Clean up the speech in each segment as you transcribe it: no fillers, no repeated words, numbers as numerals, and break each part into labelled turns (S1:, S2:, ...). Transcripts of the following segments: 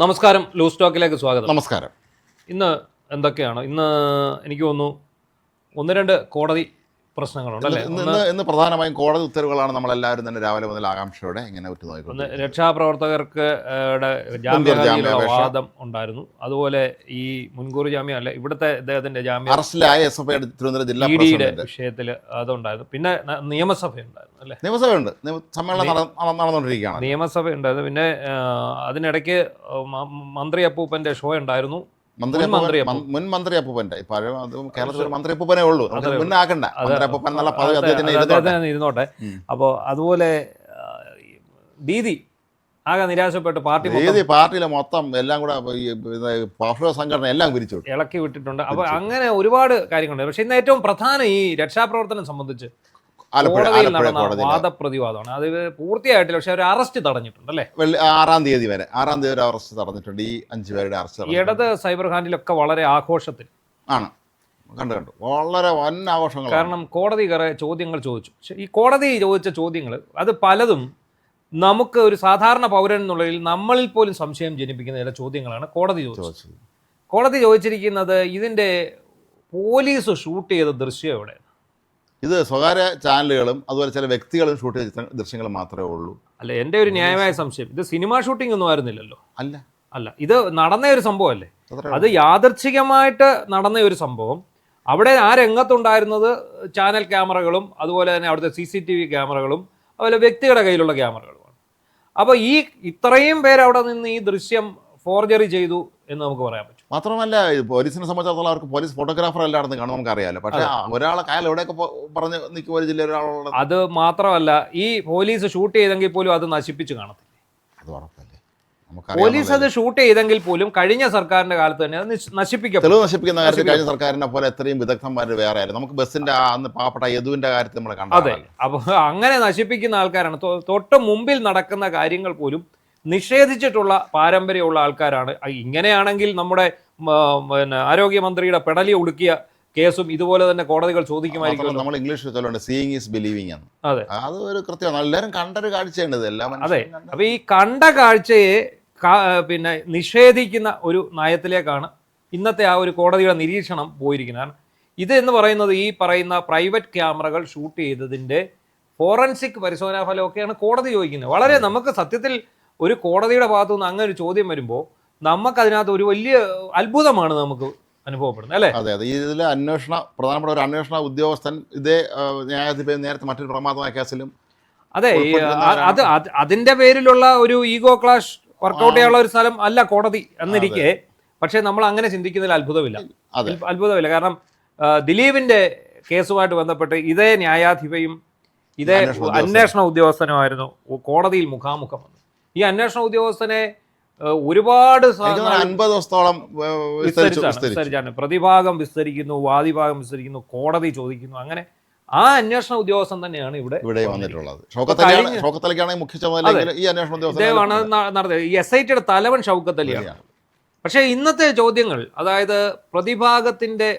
S1: നമസ്കാരം, ലൂസ് ടോക്കിലേക്ക് സ്വാഗതം.
S2: നമസ്കാരം.
S1: ഇന്ന് എന്തൊക്കെയാണ്? ഇന്ന് എനിക്ക് തോന്നുന്നു ഒന്ന് രണ്ട് കോടതി പ്രശ്നങ്ങളുണ്ട് അല്ലേ?
S2: ഇന്ന് പ്രധാനമായും കോടതി ഉത്തരവുകളാണ് നമ്മളെല്ലാവരും തന്നെ രാവിലെ മുതൽ ആകാംക്ഷയോടെ ഇങ്ങനെ
S1: ഒന്ന്
S2: ഉറ്റുനോക്കിക്കൊണ്ടിരിക്കുന്നത്.
S1: രക്ഷാപ്രവർത്തകർക്ക് ജാമ്യഹർജിയിലുള്ള വാദം ഉണ്ടായിരുന്നു. അതുപോലെ ഈ മുൻകൂർ ജാമ്യം അല്ല, ഇവിടുത്തെ അദ്ദേഹത്തിന്റെ ജാമ്യം
S2: അറസ്റ്റിലായ SFI തിരുവനന്തപുരം ജില്ലാ
S1: ഇഡിയുടെ
S2: പ്രസിഡന്റ്
S1: വിഷയത്തിൽ അതുണ്ടായിരുന്നു. പിന്നെ നിയമസഭ ഉണ്ടായിരുന്നു അല്ലേ?
S2: നിയമസഭയുണ്ട്, സമ്മേളനം നടന്നുകൊണ്ടിരിക്കുകയാണ്.
S1: നിയമസഭ ഉണ്ടായിരുന്നു. പിന്നെ അതിനിടയ്ക്ക് മന്ത്രി അപ്പൂപ്പന്റെ ഷോ ഉണ്ടായിരുന്നു.
S2: മുൻ മന്ത്രി അപ്പൂപ്പന്റെ കേരളത്തിൽ ഒരു മന്ത്രി അപ്പൂപ്പനേ ഉള്ളൂ, മുന്നാക്കണ്ട. മന്ത്രി അപ്പൂപ്പൻ എന്നുള്ള പദവി അദ്ദേഹത്തിന്
S1: ഇരുന്നോട്ടെ. അപ്പോൾ അതുപോലെ ദീദി ആകെ നിരാശപ്പെട്ട്
S2: പാർട്ടിയിലെ മൊത്തം എല്ലാം കൂടെ പാർശ്വ സംഘടന എല്ലാം പിരിച്ചു
S1: ഇളക്കി വിട്ടിട്ടുണ്ട്. അപ്പോൾ അങ്ങനെ ഒരുപാട് കാര്യങ്ങളുണ്ട്. പക്ഷെ ഇന്ന് ഏറ്റവും പ്രധാനം ഈ രക്ഷാപ്രവർത്തനം സംബന്ധിച്ച് കോടതിയിൽ നടന്ന വാദപ്രതിവാദമാണ്. അത് പൂർത്തിയായിട്ടില്ല, പക്ഷെ ഒരു അറസ്റ്റ് തടഞ്ഞിട്ടുണ്ട് അല്ലേ?
S2: 6-ാം തീയതി വരെ ഒരു അറസ്റ്റ് തടഞ്ഞിട്ടുണ്ട്. ഈ 5 പേരുടെ അറസ്റ്റ്
S1: ഇടത് സൈബർ ഹാൻഡിലൊക്കെ വളരെ ആഘോഷത്തിൽ
S2: ആണ്. കണ്ടു വളരെ വൻ ആഘോഷങ്ങൾ.
S1: കാരണം കോടതി കുറെ ചോദ്യങ്ങൾ ചോദിച്ചു. ഈ കോടതി ചോദിച്ച ചോദ്യങ്ങൾ അത് പലതും നമുക്ക് ഒരു സാധാരണ പൗരൻ എന്നുള്ളതിൽ നമ്മളിൽ പോലും സംശയം ജനിപ്പിക്കുന്ന ചില ചോദ്യങ്ങളാണ് കോടതി ചോദിച്ചത്. കോടതി ചോദിച്ചിരിക്കുന്നത് ഇതിന്റെ പോലീസ് ഷൂട്ട് ചെയ്ത ദൃശ്യം എവിടെ?
S2: ഇത് സ്വകാര്യ ചാനലുകളും അതുപോലെ ചില വ്യക്തികളും ഷൂട്ട് ചെയ്ത ദൃശ്യങ്ങൾ മാത്രമേ ഉള്ളൂ.
S1: അല്ല, എൻ്റെ ഒരു ന്യായമായ സംശയം, ഇത് സിനിമ ഷൂട്ടിംഗ് ഒന്നും ആയിരുന്നില്ലല്ലോ.
S2: അല്ല,
S1: ഇത് നടന്ന ഒരു സംഭവമല്ലേ? അത് യാദൃച്ഛികമായിട്ട് നടന്ന ഒരു സംഭവം. അവിടെ ആ രംഗത്തുണ്ടായിരുന്നത് ചാനൽ ക്യാമറകളും അതുപോലെ തന്നെ അവിടുത്തെ CCTV ക്യാമറകളും അതുപോലെ വ്യക്തികളുടെ കയ്യിലുള്ള ക്യാമറകളുമാണ്. അപ്പോൾ ഈ ഇത്രയും പേര് അവിടെ നിന്ന് ഈ ദൃശ്യം ഫോർജറി ചെയ്തു എന്ന് നമുക്ക് പറയാൻ പറ്റും.
S2: മാത്രമല്ല, പോലീസിനെ സംബന്ധിച്ചിടത്തോളം അവർക്ക് പോലീസ് ഫോട്ടോഗ്രാഫർ എല്ലായിടത്തും കാണും, നമുക്കറിയാമല്ലോ. പക്ഷേ ഒരാളെ കായൽ എവിടെയൊക്കെ പറഞ്ഞ് നിൽക്കും ഒരു ജില്ലയിൽ ഒരാളുള്ളത്.
S1: അത് മാത്രമല്ല, ഈ പോലീസ് ഷൂട്ട് ചെയ്തെങ്കിൽ പോലും അത് നശിപ്പിച്ച് കാണത്തില്ല.
S2: അത് ഉറപ്പല്ലേ?
S1: പോലീസ് അത് ഷൂട്ട് ചെയ്തെങ്കിൽ പോലും കഴിഞ്ഞ സർക്കാരിന്റെ കാലത്ത് തന്നെ അത്
S2: തെളിവ് നശിപ്പിക്കുന്ന കാര്യത്തിൽ കഴിഞ്ഞ സർക്കാരിനെ പോലെ എത്രയും വിദഗ്ധന്മാർ വേറെ ആയിരുന്നു. നമുക്ക് ബസ്സിന്റെ അന്ന് പാവപ്പെട്ട യദുവിന്റെ കാര്യത്തിൽ നമ്മൾ കണ്ടു.
S1: അതെ, അപ്പോൾ അങ്ങനെ നശിപ്പിക്കുന്ന ആൾക്കാരാണ്. തൊട്ട് മുമ്പിൽ നടക്കുന്ന കാര്യങ്ങൾ പോലും നിഷേധിച്ചിട്ടുള്ള പാരമ്പര്യമുള്ള ആൾക്കാരാണ്. ഇങ്ങനെയാണെങ്കിൽ നമ്മുടെ ആരോഗ്യമന്ത്രിയുടെ പെടലി ഒടുക്കിയ കേസും ഇതുപോലെ തന്നെ കോടതികൾ ചോദിക്കുമായിരിക്കും.
S2: നമ്മൾ ഇംഗ്ലീഷിൽ ചൊല്ലുണ്ട്, സീയിങ് ഈസ് ബിലീവിങ് ആണ്.
S1: അതെ,
S2: അത് ഒരു കൃത്യമാണ്. എല്ലാവരും കണ്ടൊരു കാഴ്ചയുണ്ട് എല്ലാം.
S1: അതെ, അപ്പൊ ഈ കണ്ട കാഴ്ചയെ പിന്നെ നിഷേധിക്കുന്ന ഒരു നയത്തിലേക്കാണ് ഇന്നത്തെ ആ ഒരു കോടതിയുടെ നിരീക്ഷണം പോയിരിക്കുന്നത്. കാരണം ഇത് എന്ന് പറയുന്നത് ഈ പറയുന്ന പ്രൈവറ്റ് ക്യാമറകൾ ഷൂട്ട് ചെയ്തതിന്റെ ഫോറൻസിക് പരിശോധനാ ഫലമൊക്കെയാണ് കോടതി ചോദിക്കുന്നത്. വളരെ നമുക്ക് സത്യത്തിൽ ഒരു കോടതിയുടെ ഭാഗത്തു നിന്ന് അങ്ങനെ ഒരു ചോദ്യം വരുമ്പോൾ നമുക്കതിനകത്ത് ഒരു വലിയ അത്ഭുതമാണ് നമുക്ക് അനുഭവപ്പെടുന്നത് അല്ലേ?
S2: അതെ, ഇതിലെ പ്രധാനപ്പെട്ട ഒരു അന്വേഷണ ഉദ്യോഗസ്ഥൻ ഇതേ ന്യായാധിപതി നേരത്തെ മറ്റൊരു പ്രമാദമായ കേസിലും
S1: അതെ, അതിന്റെ പേരിലുള്ള ഒരു ഈഗോ ക്ലാഷ് വർക്കൗട്ട് ചെയ്യാനുള്ള ഒരു സ്ഥലം അല്ല കോടതി എന്നിരിക്കെ, പക്ഷെ നമ്മൾ അങ്ങനെ ചിന്തിക്കുന്നതിൽ അത്ഭുതമില്ല. കാരണം ദിലീപിന്റെ കേസുമായിട്ട് ബന്ധപ്പെട്ട് ഇതേ ന്യായാധിപയും ഇതേ അന്വേഷണ ഉദ്യോഗസ്ഥനുമായിരുന്നു കോടതിയിൽ മുഖാമുഖം വന്നത്. ഈ അന്വേഷണ ഉദ്യോഗസ്ഥനെ ഒരുപാട്
S2: 50 ദിവസത്തോളം
S1: വിസ്തരിച്ചാണ്. പ്രതിഭാഗം വിസ്തരിക്കുന്നു, വാദിഭാഗം വിസ്തരിക്കുന്നു, കോടതി ചോദിക്കുന്നു. അങ്ങനെ ആ അന്വേഷണ ഉദ്യോഗസ്ഥൻ തന്നെയാണ് ഇവിടെ
S2: വന്നിട്ടുള്ളത്.
S1: നടത്തിയത്. ഈ SITയുടെ തലവൻ ഷൗക്കത്ത് അലിയാണ്. പക്ഷേ ഇന്നത്തെ ചോദ്യങ്ങൾ, അതായത് പ്രതിഭാഗത്തിന്റെ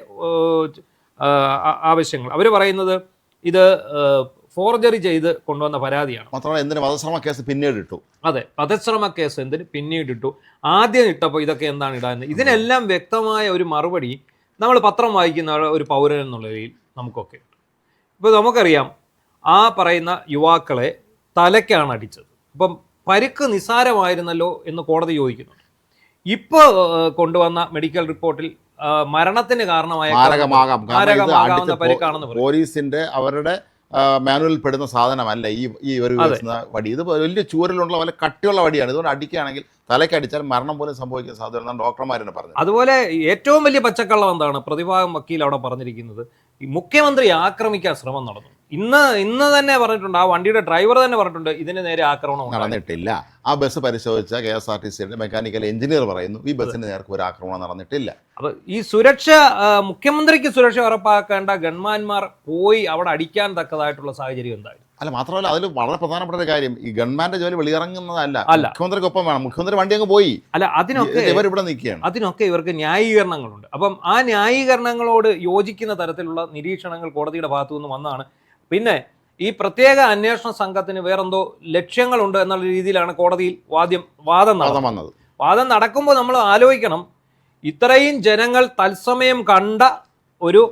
S1: ആവശ്യങ്ങൾ, അവർ പറയുന്നത് ഇത് ഫോർജറി ചെയ്ത് കൊണ്ടുവന്ന പരാതിയാണ്.
S2: മാത്രമല്ല, എന്തിന് വധശ്രമ കേസ് പിന്നീട് ഇട്ടു.
S1: അതെ, വധശ്രമ കേസ് എന്തിന് പിന്നീട് ഇട്ടു, ആദ്യം ഇട്ടപ്പോൾ ഇതൊക്കെ എന്താണ് ഇടാന്ന്, ഇതിനെല്ലാം വ്യക്തമായ ഒരു മറുപടി നമ്മൾ പത്രം വായിക്കുന്ന ഒരു പൗരൻ എന്നുള്ള നിലയിൽ നമുക്കൊക്കെ ഉണ്ട്. ഇപ്പോൾ നമുക്കറിയാം, ആ പറയുന്ന യുവാക്കളെ തലയ്ക്കാണ് അടിച്ചത്. അപ്പം പരിക്ക് നിസ്സാരമായിരുന്നല്ലോ എന്ന് കോടതി ചോദിക്കുന്നുണ്ട്. ഇപ്പോൾ കൊണ്ടുവന്ന മെഡിക്കൽ റിപ്പോർട്ടിൽ മരണത്തിന് കാരണമായ മാരകമാകാവുന്ന പരിക്കാണെന്ന് പറയും.
S2: പോലീസിന്റെ അവരുടെ മാനുവലിൽ പെടുന്ന സാധനമല്ല ഈ ഒരു വടി. ഇത് വലിയ ചൂരലുള്ള പോലെ കട്ടിയുള്ള വടിയാണ്. ഇതുകൊണ്ട് അടിക്കുകയാണെങ്കിൽ തലയ്ക്കടിച്ചാൽ മരണം പോലും സംഭവിക്കാൻ സാധ്യത ഡോക്ടർമാരെന്നെ പറഞ്ഞു.
S1: അതുപോലെ ഏറ്റവും വലിയ പച്ചക്കള്ളം എന്താണ് പ്രതിഭാഗം വക്കീൽ അവിടെ പറഞ്ഞിരിക്കുന്നത്? ഈ മുഖ്യമന്ത്രി ആക്രമിക്കാൻ ശ്രമം നടന്നു. ഇന്ന് തന്നെ പറഞ്ഞിട്ടുണ്ട്, ആ വണ്ടിയുടെ ഡ്രൈവർ തന്നെ പറഞ്ഞിട്ടുണ്ട് ഇതിന് നേരെ ആക്രമണം
S2: നടന്നിട്ടില്ല. ആ ബസ് പരിശോധിച്ച KSRTCയുടെ മെക്കാനിക്കൽ എഞ്ചിനീയർ പറയുന്നു ഈ ബസ്സിന് നേർക്ക് ഒരു ആക്രമണം നടന്നിട്ടില്ല.
S1: അപ്പൊ ഈ സുരക്ഷ, മുഖ്യമന്ത്രിക്ക് സുരക്ഷ ഉറപ്പാക്കേണ്ട ഗൺമാന്മാർ പോയി അവിടെ അടിക്കാൻ തക്കതായിട്ടുള്ള സാഹചര്യം എന്തായാലും
S2: അല്ല. മാത്രമല്ല, അതിൽ വളരെ പ്രധാനപ്പെട്ട ഒരു കാര്യം, ഈ ഗവൺമെന്റ് ജോലി വെളിയിറങ്ങുന്നതല്ല, മുഖ്യമന്ത്രിക്കൊപ്പം വേണം. മുഖ്യമന്ത്രി വണ്ടി അങ്ങ് പോയി.
S1: അല്ല,
S2: ഇവരിവിടെ നിൽക്കുകയാണ്.
S1: അതിനൊക്കെ ഇവർക്ക് ന്യായീകരണങ്ങളുണ്ട്. അപ്പം ആ ന്യായീകരണങ്ങളോട് യോജിക്കുന്ന തരത്തിലുള്ള നിരീക്ഷണങ്ങൾ കോടതിയുടെ ഭാഗത്തു നിന്ന് വന്നതാണ്. പിന്നെ ഈ പ്രത്യേക അന്വേഷണ സംഘത്തിന് വേറെന്തോ ലക്ഷ്യങ്ങളുണ്ട് എന്നുള്ള രീതിയിലാണ് കോടതിയിൽ വാദം വന്നത്. വാദം നടക്കുമ്പോൾ നമ്മൾ ആലോചിക്കണം, ഇത്രയും ജനങ്ങൾ തത്സമയം കണ്ട ഒരു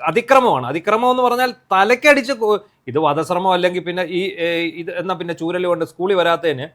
S1: അതിക്രമമാണ്. അതിക്രമം എന്ന് പറഞ്ഞാൽ തലക്കടിച്ച് ഇത് വധശ്രമം അല്ലെങ്കിൽ പിന്നെ ഇത് എന്നാൽ പിന്നെ ചൂരൽ കൊണ്ട് സ്കൂളിൽ വരാത്തതിന്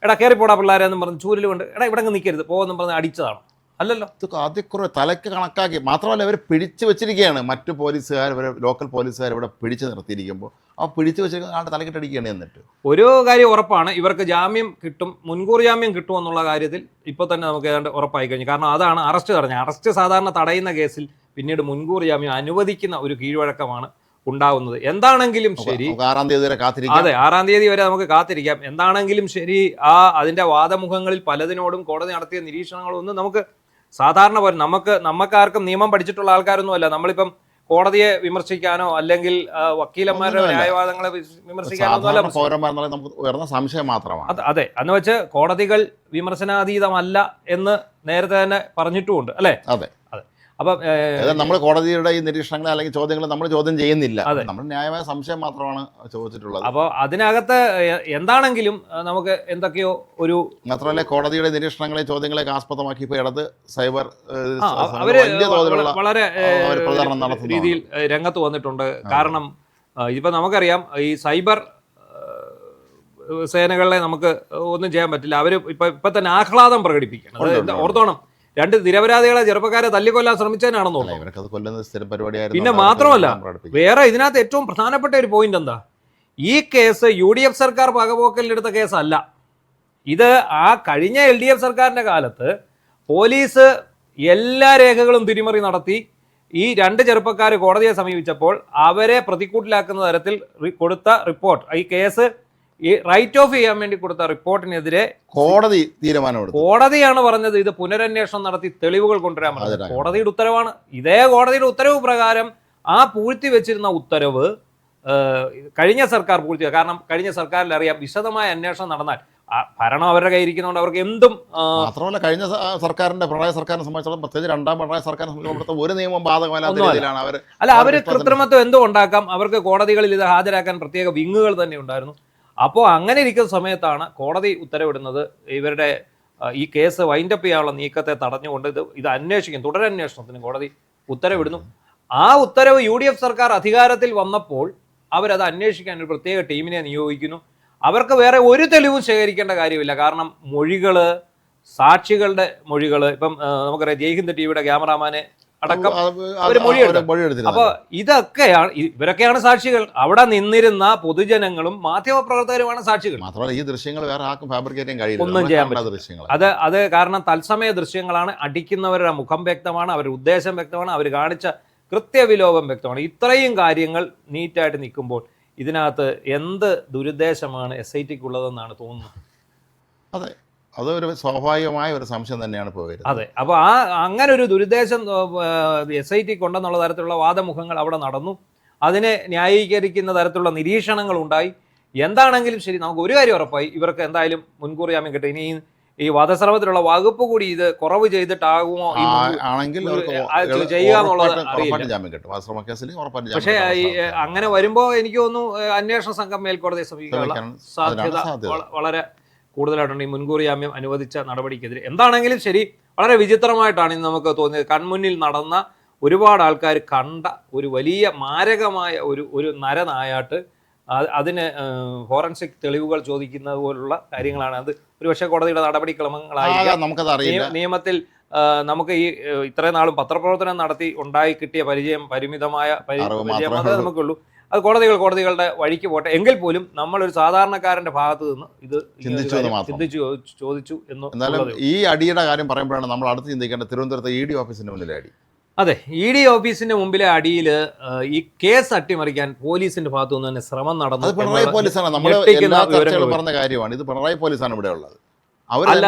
S1: എടാ കയറിപ്പോടാ പിള്ളേരെന്നും പറഞ്ഞ് ചൂരൽ കൊണ്ട് എടാ ഇവിടെ നിൽക്കരുത് പോകുമെന്നും പറഞ്ഞ് അടിച്ചതാണ്. അല്ലല്ലോ,
S2: ഇത് അതിക്കുറവ് തലയ്ക്ക് കണക്കാക്കി. മാത്രമല്ല ഇവർ പിടിച്ചു വെച്ചിരിക്കുകയാണ്. മറ്റു പോലീസുകാർ, ഇവർ ലോക്കൽ പോലീസുകാർ ഇവിടെ പിടിച്ചു നിർത്തിയിരിക്കുമ്പോൾ ആ പിടിച്ചു വെച്ചിരിക്കുന്ന ആളുടെ തലക്കിട്ടടിക്കുകയാണ്. എന്നിട്ട് ഒരു
S1: കാര്യം ഉറപ്പാണ്, ഇവർക്ക് ജാമ്യം കിട്ടും, മുൻകൂർ ജാമ്യം കിട്ടും എന്നുള്ള കാര്യത്തിൽ ഇപ്പോൾ തന്നെ നമുക്ക് ഏതാണ്ട് ഉറപ്പായി കഴിഞ്ഞു. കാരണം അതാണ് അറസ്റ്റ് തടഞ്ഞത്. അറസ്റ്റ് സാധാരണ തടയുന്ന കേസിൽ പിന്നീട് മുൻകൂർ ജാമ്യം അനുവദിക്കുന്ന ഒരു കീഴ്വഴക്കമാണ് ഉണ്ടാവുന്നത്. എന്താണെങ്കിലും ശരി
S2: 6-ാം തീയതി വരെ കാത്തിരിക്കാം.
S1: അതെ, 6-ാം തീയതി വരെ നമുക്ക് കാത്തിരിക്കാം. എന്താണെങ്കിലും ശരി, അതിന്റെ വാദമുഖങ്ങളിൽ പലതിനോടും കോടതി നടത്തിയ നിരീക്ഷണങ്ങളൊന്നും നമുക്ക് സാധാരണ പോലെ നമുക്കാർക്കും നിയമം പഠിച്ചിട്ടുള്ള ആൾക്കാരൊന്നുമല്ല. നമ്മളിപ്പം കോടതിയെ വിമർശിക്കാനോ അല്ലെങ്കിൽ വക്കീലന്മാരുടെ ന്യായവാദങ്ങളെ വിമർശിക്കാനോ
S2: നമുക്ക് ഉയർന്ന സംശയം മാത്രമാണ്.
S1: അതെ, എന്ന് വെച്ച് കോടതികൾ വിമർശനാതീതമല്ല എന്ന് നേരത്തെ തന്നെ പറഞ്ഞിട്ടുമുണ്ട്, അല്ലെ?
S2: അതെ.
S1: അപ്പം
S2: നമ്മൾ കോടതിയുടെ ഈ നിരീക്ഷണങ്ങൾ അല്ലെങ്കിൽ ചോദ്യങ്ങൾ നമ്മൾ ചോദ്യം ചെയ്യുന്നില്ല. നമ്മൾ ന്യായമായ സംശയം മാത്രമാണ് ചോദിച്ചിട്ടുള്ളത്.
S1: അപ്പോൾ അതിനകത്ത് എന്താണെങ്കിലും നമുക്ക് എന്തൊക്കെയോ ഒരു
S2: മാത്രമല്ല കോടതിയുടെ നിരീക്ഷണങ്ങളെ ചോദ്യങ്ങളെ ആസ്പദമാക്കി ഇപ്പോൾ ഇടത് സൈബർ
S1: വളരെ രീതിയിൽ രംഗത്ത് വന്നിട്ടുണ്ട്. കാരണം ഇപ്പൊ നമുക്കറിയാം ഈ സൈബർ സേനകളെ നമുക്ക് ഒന്നും ചെയ്യാൻ പറ്റില്ല. അവര് ഇപ്പൊ തന്നെ ആഹ്ലാദം പ്രകടിപ്പിക്കണം. ഓർത്തോണം, 2 നിരപരാധികളെ ചെറുപ്പക്കാരെ തല്ലിക്കൊല്ലാൻ ശ്രമിച്ചതിനാണെന്നോ. പിന്നെ മാത്രമല്ല, വേറെ ഇതിനകത്ത് ഏറ്റവും പ്രധാനപ്പെട്ട ഒരു പോയിന്റ് എന്താ, ഈ കേസ് UDF സർക്കാർ പകപോക്കലിലെടുത്ത കേസല്ല. ഇത് കഴിഞ്ഞ LDF സർക്കാരിന്റെ കാലത്ത് പോലീസ് എല്ലാ രേഖകളും തിരിമറി നടത്തി ഈ 2 ചെറുപ്പക്കാർ കോടതിയെ സമീപിച്ചപ്പോൾ അവരെ പ്രതിക്കൂട്ടിലാക്കുന്ന തരത്തിൽ കൊടുത്ത റിപ്പോർട്ട്, ഈ കേസ് ഈ റൈറ്റ് ഓഫ് ചെയ്യാൻ വേണ്ടി കൊടുത്ത റിപ്പോർട്ടിനെതിരെ
S2: കോടതി തീരുമാനമെടുത്തു.
S1: കോടതിയാണ് പറഞ്ഞത് ഇത് പുനരന്വേഷണം നടത്തി തെളിവുകൾ കൊണ്ടുവരാൻ പറഞ്ഞത്. കോടതിയുടെ ഉത്തരവാണ്. ഇതേ കോടതിയുടെ ഉത്തരവ് പ്രകാരം ആ പൂഴ്ത്തി വെച്ചിരുന്ന ഉത്തരവ് കഴിഞ്ഞ സർക്കാർ പൂഴ്ത്തി. കാരണം കഴിഞ്ഞ സർക്കാരിൽ അറിയാം, വിശദമായ അന്വേഷണം നടന്നാൽ ഭരണം അവരുടെ കയ്യിരിക്കുന്നതുകൊണ്ട് അവർക്ക് എന്തും.
S2: മാത്രമല്ല കഴിഞ്ഞ സർക്കാരിന്റെ പിണറായി സർക്കാരിനെ സംബന്ധിച്ചിടത്തോളം, പ്രത്യേകിച്ച് 2ാം പിണറായി സർക്കാരിനെ സംബന്ധിച്ചിടത്തോളം ഒരു നിയമം ബാധകമല്ലാത്ത രീതിയിലാണ് അവർ.
S1: അവര് കൃത്രിമത്വം എന്തും ഉണ്ടാക്കാം. അവർക്ക് കോടതികളിൽ ഇത് ഹാജരാക്കാൻ പ്രത്യേക വിങ്ങുകൾ തന്നെ ഉണ്ടായിരുന്നു. അപ്പോൾ അങ്ങനെ ഇരിക്കുന്ന സമയത്താണ് കോടതി ഉത്തരവിടുന്നത് ഇവരുടെ ഈ കേസ് വൈൻഡപ്പ് ചെയ്യാനുള്ള നീക്കത്തെ തടഞ്ഞുകൊണ്ട് ഇത് അന്വേഷിക്കും, തുടരന്വേഷണത്തിന് കോടതി ഉത്തരവിടുന്നു. ആ ഉത്തരവ് UDF സർക്കാർ അധികാരത്തിൽ വന്നപ്പോൾ അവരത് അന്വേഷിക്കാൻ ഒരു പ്രത്യേക ടീമിനെ നിയോഗിക്കുന്നു. അവർക്ക് വേറെ ഒരു തെളിവും ശേഖരിക്കേണ്ട കാര്യമില്ല. കാരണം മൊഴികള്, സാക്ഷികളുടെ മൊഴികള്, ഇപ്പം നമുക്കറിയാം ജയ്ഹിന്ദ് TVയുടെ ക്യാമറാമാനെ അടക്കം ഒരു മൊഴിയെടുത്തു. അപ്പൊ ഇവരൊക്കെയാണ് സാക്ഷികൾ. അവിടെ നിന്നിരുന്ന പൊതുജനങ്ങളും മാധ്യമപ്രവർത്തകരുമാണ് സാക്ഷികൾ.
S2: മാത്രമല്ല ഈ ദൃശ്യങ്ങൾ വേറെ ആർക്കും ഫാബ്രിക്കേറ്റ് ചെയ്യാൻ കഴിയില്ല,
S1: ഒന്നും ചെയ്യാൻ പറ്റില്ല. അത് കാരണം തത്സമയ ദൃശ്യങ്ങളാണ്. അടിക്കുന്നവരുടെ മുഖം വ്യക്തമാണ്, അവരുടെ ഉദ്ദേശം വ്യക്തമാണ്, അവർ കാണിച്ച കൃത്യവിലോപം വ്യക്തമാണ്. ഇത്രയും കാര്യങ്ങൾ നീറ്റായിട്ട് നിൽക്കുമ്പോൾ ഇതിനകത്ത് എന്ത് ദുരുദ്ദേശമാണ് SITക്കുള്ളതെന്നാണ് തോന്നുന്നത്.
S2: അതെ, അതൊരു സ്വാഭാവികമായ ഒരു സംശയം തന്നെയാണ് ഇപ്പോൾ വരുന്നത്.
S1: അതെ, അപ്പോൾ അങ്ങനെ ഒരു ദുരുദ്ദേശം SIT കൊണ്ടെന്നുള്ള തരത്തിലുള്ള വാദമുഖങ്ങൾ അവിടെ നടന്നു. അതിനെ ന്യായീകരിക്കുന്ന തരത്തിലുള്ള നിരീക്ഷണങ്ങൾ ഉണ്ടായി. എന്താണെങ്കിലും ശരി, നമുക്ക് ഒരു കാര്യം ഉറപ്പായി, ഇവർക്ക് എന്തായാലും മുൻകൂർ ജാമ്യം കിട്ടും. ഇനി ഈ വധശ്രമത്തിലുള്ള വകുപ്പ് കൂടി ഇത് കുറവ് ചെയ്തിട്ടാകുമോ
S2: ആണെങ്കിൽ
S1: ചെയ്യുക എന്നുള്ളത് അറിയില്ല. പക്ഷേ അങ്ങനെ വരുമ്പോൾ എനിക്ക് തോന്നുന്നു അന്വേഷണ സംഘം മേൽക്കോടതിയെ സമീപിക്കാനുള്ള സാധ്യത വളരെ കൂടുതലായിട്ടുണ്ട് ഈ മുൻകൂർ ജാമ്യം അനുവദിച്ച നടപടിക്കെതിരെ. എന്താണെങ്കിലും ശരി, വളരെ വിചിത്രമായിട്ടാണ് ഇന്ന് നമുക്ക് തോന്നിയത്. കൺമുന്നിൽ നടന്ന ഒരുപാട് ആൾക്കാർ കണ്ട ഒരു വലിയ മാരകമായ ഒരു നരനായാട്ട് അതിന് ഫോറൻസിക് തെളിവുകൾ ചോദിക്കുന്നത് പോലുള്ള കാര്യങ്ങളാണ്. അത് ഒരുപക്ഷെ കോടതിയുടെ നടപടിക്രമങ്ങളായിരിക്കാം, നമുക്കതറിയില്ല. നിയമത്തിൽ നമുക്ക് ഈ ഇത്രയും നാളും പത്രപ്രവർത്തനം നടത്തി ഉണ്ടായി കിട്ടിയ പരിമിതമായ പരിചയം മാത്രമേ നമുക്കുള്ളൂ. അത് കോടതികളുടെ വഴിക്ക് പോട്ടെ. എങ്കിൽ പോലും നമ്മളൊരു സാധാരണക്കാരന്റെ ഭാഗത്ത് നിന്ന് ഇത് ചോദിച്ചു എന്ന്.
S2: ഈ അടിയുടെ കാര്യം പറയുമ്പോഴാണ് നമ്മൾ അടുത്ത് ചിന്തിക്കേണ്ടത് തിരുവനന്തപുരത്തെ ED ഓഫീസിന്റെ മുന്നിലെ അടി.
S1: അതെ, ED ഓഫീസിന്റെ മുമ്പിലെ അടിയിൽ ഈ കേസ് അട്ടിമറിക്കാൻ പോലീസിന്റെ ഭാഗത്തു നിന്ന് തന്നെ ശ്രമം നടന്നു.
S2: പിണറായി പോലീസാണ്, നമ്മൾ പറഞ്ഞ കാര്യമാണ്. ഇത് പിണറായി പോലീസാണ് ഇവിടെ ഉള്ളത്.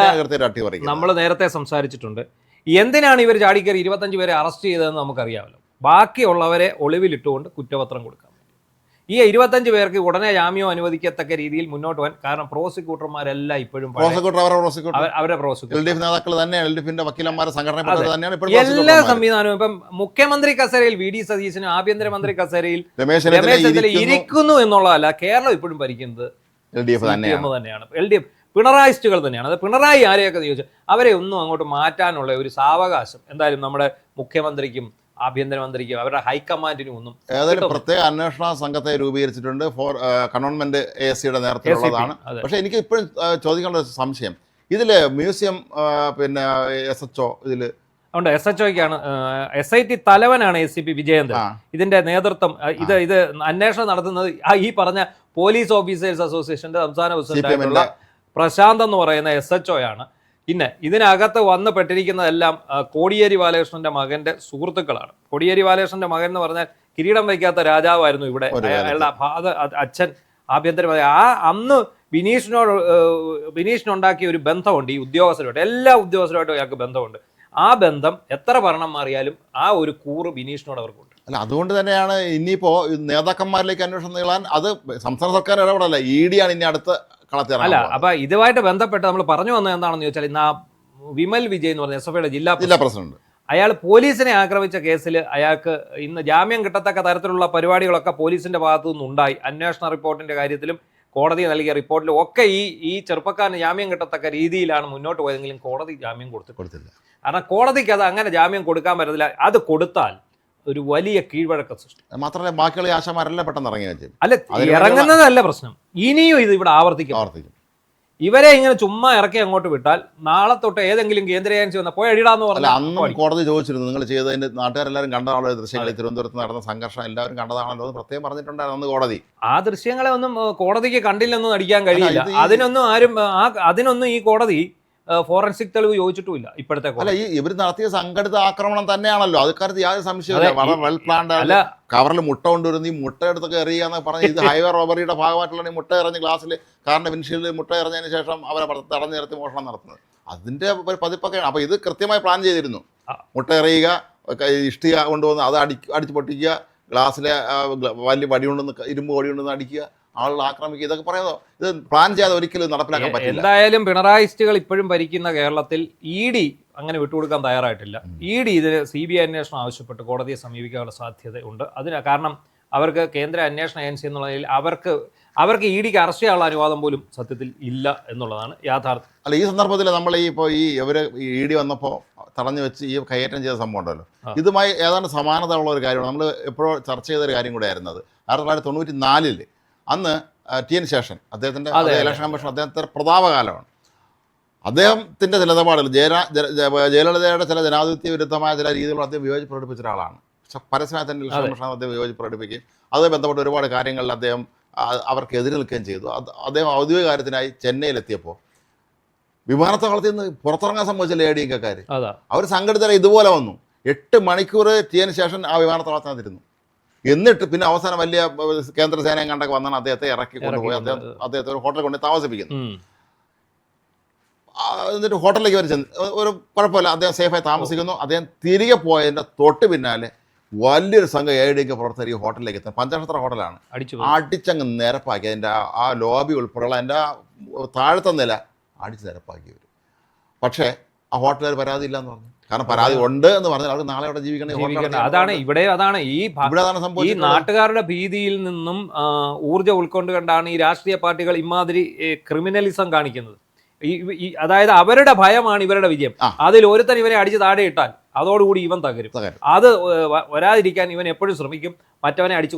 S1: നമ്മൾ നേരത്തെ സംസാരിച്ചിട്ടുണ്ട്. എന്തിനാണ് ഇവർ ചാടിക്കയറി 25 പേരെ അറസ്റ്റ് ചെയ്തതെന്ന് നമുക്കറിയാമല്ലോ. ബാക്കിയുള്ളവരെ ഒളിവിലിട്ടുകൊണ്ട് കുറ്റപത്രം കൊടുക്കാം. ഈ 25 പേർക്ക് ഉടനെ ജാമ്യം അനുവദിക്കത്തക്ക രീതിയിൽ മുന്നോട്ട് പോകാൻ. കാരണം പ്രോസിക്യൂട്ടർമാരെല്ലാം ഇപ്പോഴും എല്ലാ സംവിധാനവും ഇപ്പം മുഖ്യമന്ത്രി കസേരയിൽ VD സതീശനും ആഭ്യന്തരമന്ത്രി കസേരയിൽ രമേശ് ചെന്നിത്തല ഇരിക്കുന്നു എന്നുള്ളതല്ല, കേരളം ഇപ്പോഴും ഭരിക്കുന്നത് LDF തന്നെയാണ്. LDF പിണറായിസ്റ്റുകൾ തന്നെയാണ്. അത് പിണറായി ആരെയൊക്കെ ചോദിച്ചു അവരെ ഒന്നും അങ്ങോട്ട് മാറ്റാനുള്ള ഒരു സാവകാശം എന്തായാലും നമ്മുടെ മുഖ്യമന്ത്രിക്കും ആഭ്യന്തരമന്ത്രിക്കും അവരുടെ ഹൈക്കമാൻഡിനും ഒന്നും
S2: ഏതായാലും പ്രത്യേക അന്വേഷണ സംഘത്തെ രൂപീകരിച്ചിട്ടുണ്ട് ഫോർ കണ്ടോൺമെന്റ് ASCയുടെ നേതൃത്വത്തിലുള്ളതാണ്. പക്ഷേ എനിക്ക് ഇപ്പോഴും ചോദിക്കേണ്ട ഒരു സംശയം, ഇതിൽ മ്യൂസിയം പിന്നെ SHO ഇതിൽ
S1: ഉണ്ട്. SHOയ്ക്കാണ് SIT തലവനാണ് ACP വിജയേന്ദ്രൻ. ഇതിന്റെ നേതൃത്വം ഇത് അന്വേഷണം നടത്തുന്നത് ഈ പറഞ്ഞ പോലീസ് ഓഫീസേഴ്സ് അസോസിയേഷന്റെ സംസ്ഥാന പ്രസിഡന്റായിട്ടുള്ള പ്രശാന്ത് എന്ന് പറയുന്ന SHOയാണ്. പിന്നെ ഇതിനകത്ത് വന്ന് പെട്ടിരിക്കുന്നതെല്ലാം കോടിയേരി ബാലകൃഷ്ണന്റെ മകന്റെ സുഹൃത്തുക്കളാണ്. കോടിയേരി ബാലകൃഷ്ണന്റെ മകൻ എന്ന് പറഞ്ഞാൽ കിരീടം വയ്ക്കാത്ത രാജാവായിരുന്നു ഇവിടെ. അയാളുടെ അച്ഛൻ ആഭ്യന്തരമന്ത്രി. അന്ന് ബിനീഷിനുണ്ടാക്കിയ ഒരു ബന്ധമുണ്ട് ഈ ഉദ്യോഗസ്ഥരുമായിട്ട്. എല്ലാ ഉദ്യോഗസ്ഥരുമായിട്ടും അയാൾക്ക് ബന്ധമുണ്ട്. ആ ബന്ധം എത്ര ഭരണം മാറിയാലും ആ ഒരു കൂറ് ബിനീഷിനോട് അവർക്കുണ്ട്.
S2: അല്ല, അതുകൊണ്ട് തന്നെയാണ് ഇനിയിപ്പോ നേതാക്കന്മാരിലേക്ക് അന്വേഷണം നീളാൻ അത് സംസ്ഥാന സർക്കാർ ഇടപെടല്ല, ED ആണ് ഇനി അടുത്ത കളത്തിൽ.
S1: അല്ല, അപ്പൊ ഇതുമായിട്ട് ബന്ധപ്പെട്ട് നമ്മൾ പറഞ്ഞു വന്നത് എന്താണെന്ന് ചോദിച്ചാൽ, ഇന്ന് ആ വിമൽ വിജയ് എന്ന് പറഞ്ഞ SFIയുടെ ജില്ലാ പ്രസിഡന്റ് അയാൾ പോലീസിനെ ആക്രമിച്ച കേസിൽ അയാൾക്ക് ഇന്ന് ജാമ്യം കിട്ടത്തക്ക തരത്തിലുള്ള പരിപാടികളൊക്കെ പോലീസിന്റെ ഭാഗത്തു നിന്നുണ്ടായി. അന്വേഷണ റിപ്പോർട്ടിന്റെ കാര്യത്തിലും കോടതി നൽകിയ റിപ്പോർട്ടിലും ഒക്കെ ഈ ചെറുപ്പക്കാരന് ജാമ്യം കിട്ടത്തക്ക രീതിയിലാണ് മുന്നോട്ട് പോയതെങ്കിലും കോടതി ജാമ്യം കൊടുത്തില്ല. കാരണം കോടതിക്ക് അത് അങ്ങനെ ജാമ്യം കൊടുക്കാൻ പറ്റത്തില്ല. അത് കൊടുത്താൽ ഒരു വലിയ കീഴ്വഴക്കം സൃഷ്ടി.
S2: മാത്രമല്ല ബാക്കിയുള്ള ആശമാരെല്ലാം പെട്ടെന്ന് ഇറങ്ങി.
S1: അല്ല, ഇറങ്ങുന്നതല്ല പ്രശ്നം, ഇനിയും ഇത് ഇവിടെ ആവർത്തിക്കും. ഇവരെ ഇങ്ങനെ ചുമ്മാ ഇറക്കി അങ്ങോട്ട് വിട്ടാൽ നാളെ തൊട്ട് ഏതെങ്കിലും കേന്ദ്ര ഏജൻസി വന്നാൽ പോയി അടിയിടാന്ന് പറഞ്ഞാൽ
S2: അന്നും കോടതി ചോദിച്ചിരുന്നു, നിങ്ങൾ ചെയ്തതിന്റെ നാട്ടുകാരെല്ലാവരും കണ്ടതാണല്ലോ ദൃശ്യങ്ങൾ, തിരുവനന്തപുരത്ത് നടന്ന സംഘർഷം എല്ലാവരും കണ്ടതാണല്ലോ എന്ന് പ്രത്യേകം പറഞ്ഞിട്ടുണ്ടായിരുന്നു അന്ന് കോടതി. ആ
S1: ദൃശ്യങ്ങളെ ഒന്നും കോടതിക്ക് കണ്ടില്ലെന്നും നടിക്കാൻ കഴിയില്ല. അതിനൊന്നും ഈ കോടതി ഫോറൻസിക് തെളിവ് ചോദിച്ചിട്ടുമില്ല. ഇപ്പോഴത്തെ
S2: അല്ല, ഇവർ നടത്തിയ സംഘടിത ആക്രമണം തന്നെയാണല്ലോ, അതൊക്കെ യാതൊരു സംശയമില്ല. വളരെ വെൽ പ്ലാൻഡ് അല്ല. കവറിൽ മുട്ട കൊണ്ടുവരുന്ന ഈ മുട്ട എടുത്തൊക്കെ എറിയാന്ന് പറഞ്ഞ് ഇത് ഹൈവേ റോബറിയുടെ ഭാഗമായിട്ടുള്ള ഈ മുട്ട എറിഞ്ഞ് ഗ്ലാസ്സിൽ കാറിന്റെ വിൻഷീൽഡിൽ മുട്ട എറിഞ്ഞതിന് ശേഷം അവരെ തടഞ്ഞു നിർത്തി മോഷണം നടത്തുന്നത് അതിന്റെ ഒരു പതിപ്പൊക്കെയാണ്. അപ്പൊ ഇത് കൃത്യമായി പ്ലാൻ ചെയ്തിരുന്നു. മുട്ട എറിയുക, ഇഷ്ടിക കൊണ്ടുവന്ന് അത് അടിച്ച് പൊട്ടിക്കുക, ഗ്ലാസ്സിലെ വലിയ വടി കൊണ്ടുവന്ന് ഇരുമ്പ് വടി കൊണ്ടുവന്ന് അടിക്കുക, ആളുകൾ ആക്രമിക്കുക, ഇതൊക്കെ പറയുന്നത് ഇത് പ്ലാൻ ചെയ്യാതെ ഒരിക്കലും നടപ്പിലാക്കാൻ പറ്റില്ല.
S1: എന്തായാലും പിണറായിസ്റ്റുകൾ ഇപ്പോഴും ഭരിക്കുന്ന കേരളത്തിൽ ED അങ്ങനെ വിട്ടുകൊടുക്കാൻ തയ്യാറായിട്ടില്ല. ED ഇതിന് CBI അന്വേഷണം ആവശ്യപ്പെട്ട് കോടതിയെ സമീപിക്കാനുള്ള സാധ്യത ഉണ്ട്. കാരണം അവർക്ക് കേന്ദ്ര അന്വേഷണ ഏജൻസി എന്നുള്ളതിൽ അവർക്ക് EDക്ക് അറസ്റ്റ് ചെയ്യാനുള്ള അനുവാദം പോലും സത്യത്തിൽ ഇല്ല എന്നുള്ളതാണ് യാഥാർത്ഥ്യം.
S2: അല്ല, ഈ സന്ദർഭത്തിൽ നമ്മൾ ഇവര് ED വന്നപ്പോൾ തടഞ്ഞു വെച്ച് ഈ കൈയേറ്റം ചെയ്ത സംഭവം ഉണ്ടല്ലോ, ഇതുമായി ഏതാണ്ട് സമാനത ഉള്ള ഒരു കാര്യമാണ്. നമ്മൾ എപ്പോഴും ചർച്ച ചെയ്തൊരു കാര്യം കൂടെ ആയിരുന്നത് 1994 അന്ന് TN ശേഷൻ അദ്ദേഹത്തിൻ്റെ ഇലക്ഷൻ കമ്മീഷൻ അദ്ദേഹത്തിൻ്റെ പ്രതാപകാലമാണ്. അദ്ദേഹത്തിൻ്റെ ചില നിലപാടുകൾ ജയലളിതയുടെ ചില ജനാധിപത്യ വിരുദ്ധമായ ചില രീതികൾ അദ്ദേഹം വിയോജിപ്പ് പ്രകടിപ്പിച്ച ഒരാളാണ്. പക്ഷെ പരസ്യമായി തന്നെ ഇലക്ഷൻ കമ്മീഷൻ അദ്ദേഹം വിയോജിപ്പ് പ്രകടിപ്പിക്കുകയും അതുമായി ബന്ധപ്പെട്ട ഒരുപാട് കാര്യങ്ങളിൽ അദ്ദേഹം അവർക്കെതിരെ നിൽക്കുകയും ചെയ്തു. അദ്ദേഹം ഔദ്യോഗിക കാര്യത്തിനായി ചെന്നൈയിലെത്തിയപ്പോൾ വിമാനത്താവളത്തിൽ നിന്ന് പുറത്തിറങ്ങാൻ സംഭവിച്ചില്ല ADMKക്കാർ. അവർ സംഘടിതരെ ഇതുപോലെ വന്നു. 8 മണിക്കൂർ TN ശേഷൻ ആ വിമാനത്താവളത്തിനകത്തിരുന്നു. എന്നിട്ട് പിന്നെ അവസാനം വലിയ കേന്ദ്ര സേനയും കണ്ടൊക്കെ വന്നാണ് അദ്ദേഹത്തെ ഇറക്കി കൊണ്ടുപോയി അദ്ദേഹത്തെ ഒരു ഹോട്ടലിൽ കൊണ്ട് താമസിപ്പിക്കുന്നു. എന്നിട്ട് ഹോട്ടലിലേക്ക് വരെ ചെന്ന് ഒരു കുഴപ്പമില്ല, അദ്ദേഹം സേഫായി താമസിക്കുന്നു. അദ്ദേഹം തിരികെ പോയതിൻ്റെ തൊട്ട് പിന്നാലെ വലിയൊരു സംഘം ADMK പ്രവർത്തകർ ഈ ഹോട്ടലിലേക്ക് എത്തുന്നത് പഞ്ചനക്ഷത്ര ഹോട്ടലാണ്. അടിച്ചങ്ങ് നിരപ്പാക്കി അതിൻ്റെ ആ ലോബി ഉൾപ്പെടെയുള്ള അതിൻ്റെ താഴത്തെ നില അടിച്ച് നിരപ്പാക്കി വരും. പക്ഷേ ആ ഹോട്ടലുകാർ പരാതി ഇല്ല എന്ന് പറഞ്ഞു. കാരണം പരാതി ഉണ്ട് എന്ന് പറഞ്ഞാൽ അവർക്ക് നാളെ അവിടെ ജീവിക്കണം.
S1: അതാണ് ഈ നാട്ടുകാരുടെ ഭീതിയിൽ നിന്നും ഊർജ്ജം ഉൾക്കൊണ്ട് കണ്ടാണ് ഈ രാഷ്ട്രീയ പാർട്ടികൾ ഇമാതിരി ക്രിമിനലിസം കാണിക്കുന്നത്. അതായത് അവരുടെ ഭയമാണ് ഇവരുടെ വിജയം. അതിൽ ഒരുത്തൻ ഇവരെ അടിച്ച് താഴെ ഇട്ടാൽ അതോടുകൂടി ഇവൻ തകരും. അത് വരാതിരിക്കാൻ ഇവൻ എപ്പോഴും ശ്രമിക്കും, മറ്റവനെ അടിച്ച്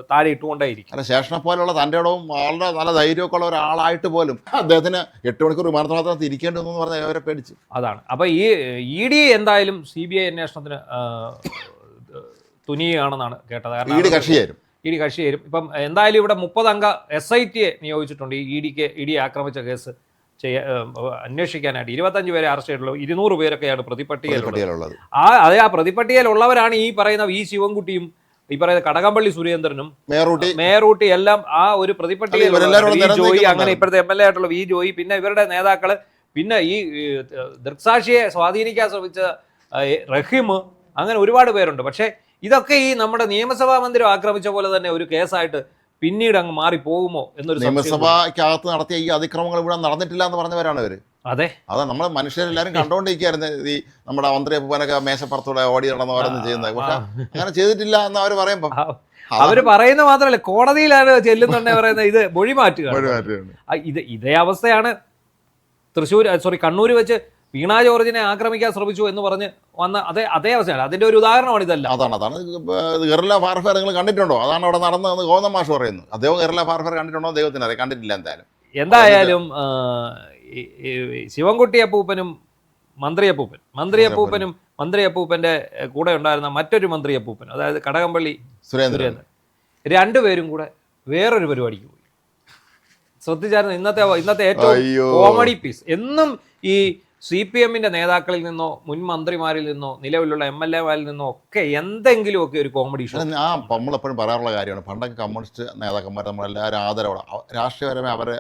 S1: താഴെ ഇട്ടുകൊണ്ടേയിരിക്കും.
S2: അല്ല, ശേഷനെ പോലുള്ള തൻ്റെ ഇടവും വളരെ നല്ല ധൈര്യമൊക്കെ ഉള്ള ഒരാളായിട്ട് പോലും അദ്ദേഹത്തിന് 8 മണിക്കൂർ വിമാനത്താവളത്തിനകത്ത് ഇരിക്കേണ്ടി വന്നു എന്ന് പറഞ്ഞാൽ അവരെ പേടിച്ചു.
S1: അതാണ്. അപ്പോൾ ഈ ED എന്തായാലും CBI അന്വേഷണത്തിന് തുനിയുകയാണെന്നാണ് കേട്ടത്. കാരണം ED കക്ഷി ചേരും. ഇപ്പം എന്തായാലും ഇവിടെ 30 അംഗ SITയെ നിയോഗിച്ചിട്ടുണ്ട് ഈ ED ആക്രമിച്ച കേസ് അന്വേഷിക്കാനായിട്ട്. 25 പേരെ അറസ്റ്റ് ചെയ്തിട്ടുള്ളൂ. 200 പേരൊക്കെയാണ് പ്രതിപട്ടികയിലുള്ളത്. ആ പ്രതിപട്ടികയിലുള്ളവരാണ് ഈ പറയുന്ന V ശിവൻകുട്ടിയും ഈ പറയുന്ന കടകംപള്ളി സുരേന്ദ്രനും മേയറൂട്ടി എല്ലാം ആ ഒരു പ്രതിപട്ടികയിൽ ജോയി, അങ്ങനെ ഇപ്പോഴത്തെ MLA ആയിട്ടുള്ള V ജോയി, പിന്നെ ഇവരുടെ നേതാക്കള്, പിന്നെ ഈ ദൃക്സാക്ഷിയെ സ്വാധീനിക്കാൻ ശ്രമിച്ച റഹീം, അങ്ങനെ ഒരുപാട് പേരുണ്ട്. പക്ഷേ ഇതൊക്കെ ഈ നമ്മുടെ നിയമസഭാ മന്ദിരം ആക്രമിച്ച പോലെ തന്നെ ഒരു കേസായിട്ട് പിന്നീട് അങ്ങ് മാറി പോകുമോ എന്നൊരു
S2: നിയമസഭയ്ക്കകത്ത് നടത്തിയ ഈ അതിക്രമങ്ങൾ ഇവിടെ നടന്നിട്ടില്ല എന്ന് പറഞ്ഞവരാണ് ഇവര്.
S1: അതെ,
S2: നമ്മൾ മനുഷ്യരെല്ലാവരും കണ്ടുകൊണ്ടിരിക്കുകയായിരുന്നു ഈ നമ്മുടെ മന്ത്രിയപ്പനൊക്കെ മേശപ്പുറത്തൂടെ ഓടി നടന്ന് ഓരോന്ന് ചെയ്യുന്നത്. പക്ഷെ അങ്ങനെ ചെയ്തിട്ടില്ല എന്ന് അവർ പറയുമ്പോ
S1: അവര് പറയുന്നത് മാത്രമല്ല, കോടതിയിലാണ് ചെല്ലുന്നുണ്ടെ പറയുന്നത് ഇത് മൊഴി മാറ്റുക. ഇതേ അവസ്ഥയാണ് കണ്ണൂർ വെച്ച് വീണ ജോർജിനെ ആക്രമിക്കാൻ ശ്രമിച്ചു എന്ന് പറഞ്ഞ് വന്ന അതേ അവസ്ഥയാണ്. അതിന്റെ ഒരു ഉദാഹരണമാണ് ഇതല്ല.
S2: അതാണ് ഗറില്ല വാർഫെയർ നിങ്ങൾ കണ്ടിട്ടുണ്ടോ? അതാണ് അവിടെ നടന്നതെന്ന് ഗോവിന്ദൻ മാഷ് പറയുന്നു. അദ്ദേഹം ഗറില്ല വാർഫെയർ കണ്ടിട്ടുണ്ടോ? ദൈവത്തിന് അറിയാം, കണ്ടിട്ടില്ല.
S1: എന്തായാലും ശിവൻകുട്ടി അപ്പൂപ്പനും മന്ത്രി അപ്പൂപ്പന്റെ കൂടെ ഉണ്ടായിരുന്ന മറ്റൊരു മന്ത്രി അപ്പൂപ്പൻ, അതായത് കടകംപള്ളി സുരേന്ദ്രൻ, രണ്ടുപേരും കൂടെ വേറൊരു പരിപാടിക്ക് പോയി. ശ്രദ്ധിച്ചായിരുന്നു ഇന്നത്തെ ഏറ്റവും കോമഡി പീസ്. എന്നും ഈ CPM-ന്റെ നേതാക്കളിൽ നിന്നോ മുൻ മന്ത്രിമാരിൽ നിന്നോ നിലവിലുള്ള MLA-മാരിൽ നിന്നോ ഒക്കെ എന്തെങ്കിലുമൊക്കെ ഒരു കോമഡി ഷോ.
S2: നമ്മളെപ്പോഴും പറയാറുള്ള കാര്യമാണ്. പണ്ടൊക്കെ കമ്മ്യൂണിസ്റ്റ് നേതാക്കന്മാർ നമ്മളെല്ലാവരും ആദരവോടെ, രാഷ്ട്രീയപരമായി അവരെ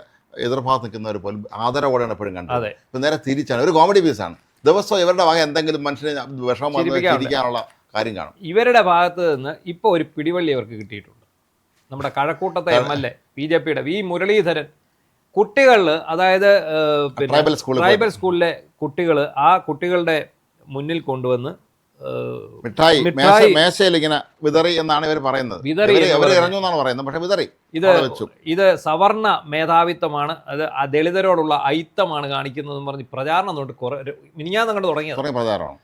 S2: എതിർഭാഗത്ത് നിൽക്കുന്നവർ പോലും ആദരവോടെയാണ് എപ്പോഴും കണ്ടത്. ഇപ്പം നേരെ തിരിച്ചാണ്, ഒരു കോമഡി പീസാണ്. ദിവസവും ഇവരുടെ ഭാഗം എന്തെങ്കിലും മനുഷ്യനെ വിഷമം ചിരിക്കാനുള്ള കാര്യം കാണും.
S1: ഇവരുടെ ഭാഗത്ത് നിന്ന് ഇപ്പോൾ ഒരു പിടിവള്ളി അവർക്ക് കിട്ടിയിട്ടുണ്ട്. നമ്മുടെ കഴക്കൂട്ടത്തെ MLA BJP-യുടെ V മുരളീധരൻ കുട്ടികളിൽ, അതായത് ട്രൈബൽ സ്കൂളിലെ കുട്ടികൾ, ആ കുട്ടികളുടെ മുന്നിൽ കൊണ്ടുവന്ന്
S2: മിഠായി മേശയിൽ ഇങ്ങനെ വിതറി എന്നാണ് ഇവർ പറയുന്നത്. ഇറങ്ങും എന്നാണ് പറയുന്നത്, പക്ഷെ വിതറി.
S1: ഇത് സവർണ മേധാവിത്വമാണ്, അത് ആ ദളിതരോടുള്ള ഐത്തമാണ് കാണിക്കുന്നതെന്ന് പറഞ്ഞ് പ്രചാരണം തൊട്ട് മിനിഞ്ഞാന്ന് കണ്ട് തുടങ്ങിയത്
S2: പ്രചാരണം.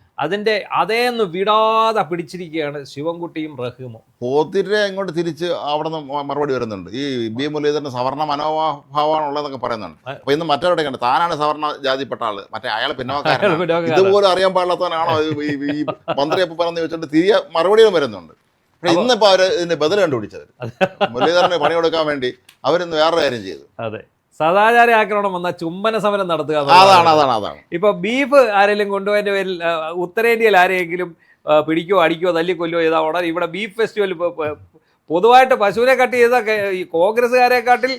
S1: അതേന്ന് വിടാതെ പിടിച്ചിരിക്കുകയാണ് ശിവൻകുട്ടിയും റഹീമും.
S2: പോത്തിരെ ഇങ്ങോട്ട് തിരിച്ച് അവിടെ നിന്ന് മറുപടി വരുന്നുണ്ട്. ഈ B മുരളീധരന് സവർണ മനോഭാവമാണുള്ളതെന്നൊക്കെ പറയുന്നുണ്ട്. അപ്പൊ ഇന്ന് മറ്റവരുടെ കണ്ട് താനാണ് സവർണ ജാതിപ്പെട്ട ആള്, മറ്റേ അയാൾ പിന്നോക്കാരൻ, ഇതുപോലും അറിയാൻ പാടില്ലാത്തവനാണോ ഈ മന്ത്രി അപ്പൊ പറഞ്ഞു വെച്ചിട്ട് തിരികെ മറുപടിയും വരുന്നുണ്ട്. പക്ഷെ ഇന്നിപ്പോ അവര് ഇതിന്റെ ബദൽ കണ്ടുപിടിച്ചത് മുരളീധരന് പണി കൊടുക്കാൻ വേണ്ടി അവരിന്ന് വേറൊരു കാര്യം ചെയ്തു.
S1: അതെ, സദാചാര ആക്രമണം വന്ന ചുംബന സമരം നടത്തുക.
S2: അതാണ്
S1: ഇപ്പൊ ബീഫ് ആരെങ്കിലും കൊണ്ടുപോയതിന്റെ പേരിൽ ഉത്തരേന്ത്യയിൽ ആരെങ്കിലും പിടിക്കോ അടിക്കോ തല്ലിക്കൊല്ലോ ചെയ്താൽ ഉടനെ ഇവിടെ ബീഫ് ഫെസ്റ്റിവൽ പൊതുവായിട്ട് പശുവിനെ കട്ട് ചെയ്ത ഈ കോൺഗ്രസ്സുകാരെക്കാട്ടിൽ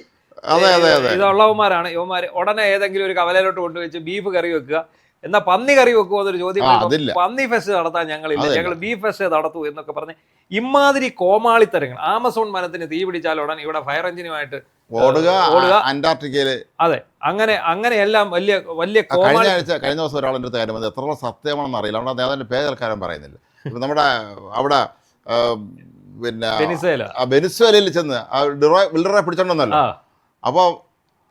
S1: ഇതുള്ളവന്മാരാണ് ഇവന്മാര്. ഉടനെ ഏതെങ്കിലും ഒരു കവലയിലോട്ട് കൊണ്ടുവച്ച് ബീഫ് കറി വെക്കുക, എന്നാ പന്നി കറി വെക്കുമോ എന്നൊരു ചോദ്യം. പന്നി ഫെസ്റ്റ് നടത്താൻ ഞങ്ങളില്ല, ഞങ്ങൾ ബീഫ് ഫെസ്റ്റ് നടത്തൂ എന്നൊക്കെ പറഞ്ഞ് ഇമാതിരി കോമാളിത്തരങ്ങൾ. ആമസോൺ വനത്തിന് തീ പിടിച്ചാൽ ഉടൻ ഇവിടെ ഫയർ എഞ്ചിനുമായിട്ട്
S2: ഓടുക അന്റാർട്ടിക്കയില്.
S1: അതെ, അങ്ങനെയെല്ലാം വലിയ
S2: കഴിഞ്ഞ ദിവസം ഒരാളിൻ്റെ അടുത്ത് കാര്യം വന്നത് എത്ര സത്യമാണെന്ന് അറിയില്ല, അവിടെ നേതാവിന്റെ പേര് കേൾക്കാനും പറയുന്നില്ല. നമ്മുടെ അവിടെ പിന്നെ വെനിസ്വേലയിൽ ചെന്ന് ബിൽഡറെ പിടിച്ചോണ്ടെന്നല്ലോ. അപ്പോൾ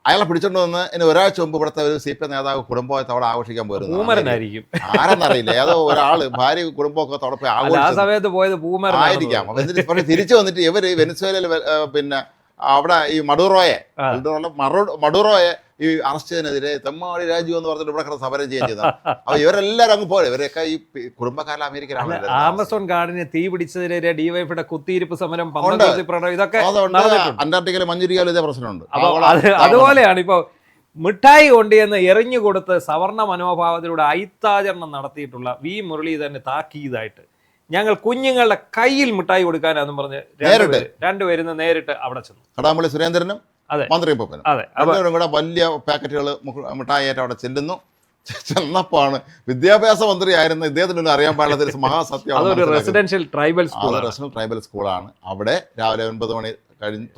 S2: അയാളെ പിടിച്ചോണ്ട് വന്ന് ഇനി ഒരാഴ്ച മുമ്പ് ഇവിടുത്തെ ഒരു CPM നേതാവ് കുടുംബത്തെ അവിടെ ആഘോഷിക്കാൻ പോയിരുന്നു. ആരെന്നറിയില്ല, ഏതോ ഒരാള് ഭാര്യ കുടുംബമൊക്കെ അവിടെ പോയി ആഘോഷിക്കാം. പക്ഷെ തിരിച്ചു വന്നിട്ട് ഇവര് വെനിസ്വേലയിൽ പിന്നെ അവിടെ ഈ മഡൂറോയെ ഈ അറസ്റ്റ് ചെയ്തതിനെതിരെ തെമ്മാടി രാജ്യം എന്ന് പറഞ്ഞിട്ട് ഇവിടെ കിടന്ന് സമരം ചെയ്യാൻ ചെയ്തത്. അപ്പൊ ഇവരെല്ലാരും അങ്ങ് പോയി, ഇവരൊക്കെ ഈ കുടുംബക്കാരിൽ അമേരിക്കയിലാണ്.
S1: ആമസോൺ കാർഡിന് തീ പിടിച്ചതിനെതിരെ DYFയുടെ കുത്തിയിരിപ്പ് സമരം, ഇതൊക്കെ
S2: അന്റാർട്ടിക്കയിലെ മഞ്ഞുരിക്കാലും ഇതേ പ്രശ്നമുണ്ട്.
S1: അതുപോലെയാണ് ഇപ്പൊ മിഠായി കൊണ്ടുവന്ന് എറിഞ്ഞു കൊടുത്ത് സവർണ മനോഭാവത്തിലൂടെ ഐത്താചരണം നടത്തിയിട്ടുള്ള V മുരളീധരന് താക്കീതായിട്ട് ഞങ്ങൾ കുഞ്ഞുങ്ങളുടെ കയ്യിൽ മിഠായി കൊടുക്കാനാന്ന് പറഞ്ഞ് രണ്ടുപേരും നേരിട്ട് അവിടെ ചെന്നു.
S2: കടകംപള്ളി സുരേന്ദ്രനും മന്ത്രി അപ്പൂപ്പനും രണ്ടുപേരും കൂടെ വലിയ പാക്കറ്റുകൾ മിഠായിട്ട് അവിടെ ചെല്ലുന്നു. ചെന്നപ്പോഴാണ് വിദ്യാഭ്യാസ മന്ത്രി ആയിരുന്ന ഇദ്ദേഹത്തിനൊന്നും അറിയാൻ പാടില്ലാത്ത മഹാസത്യമാണ്.
S1: റെസിഡൻഷ്യൽ ട്രൈബൽ
S2: സ്കൂളാണ്. അവിടെ രാവിലെ 9 മണി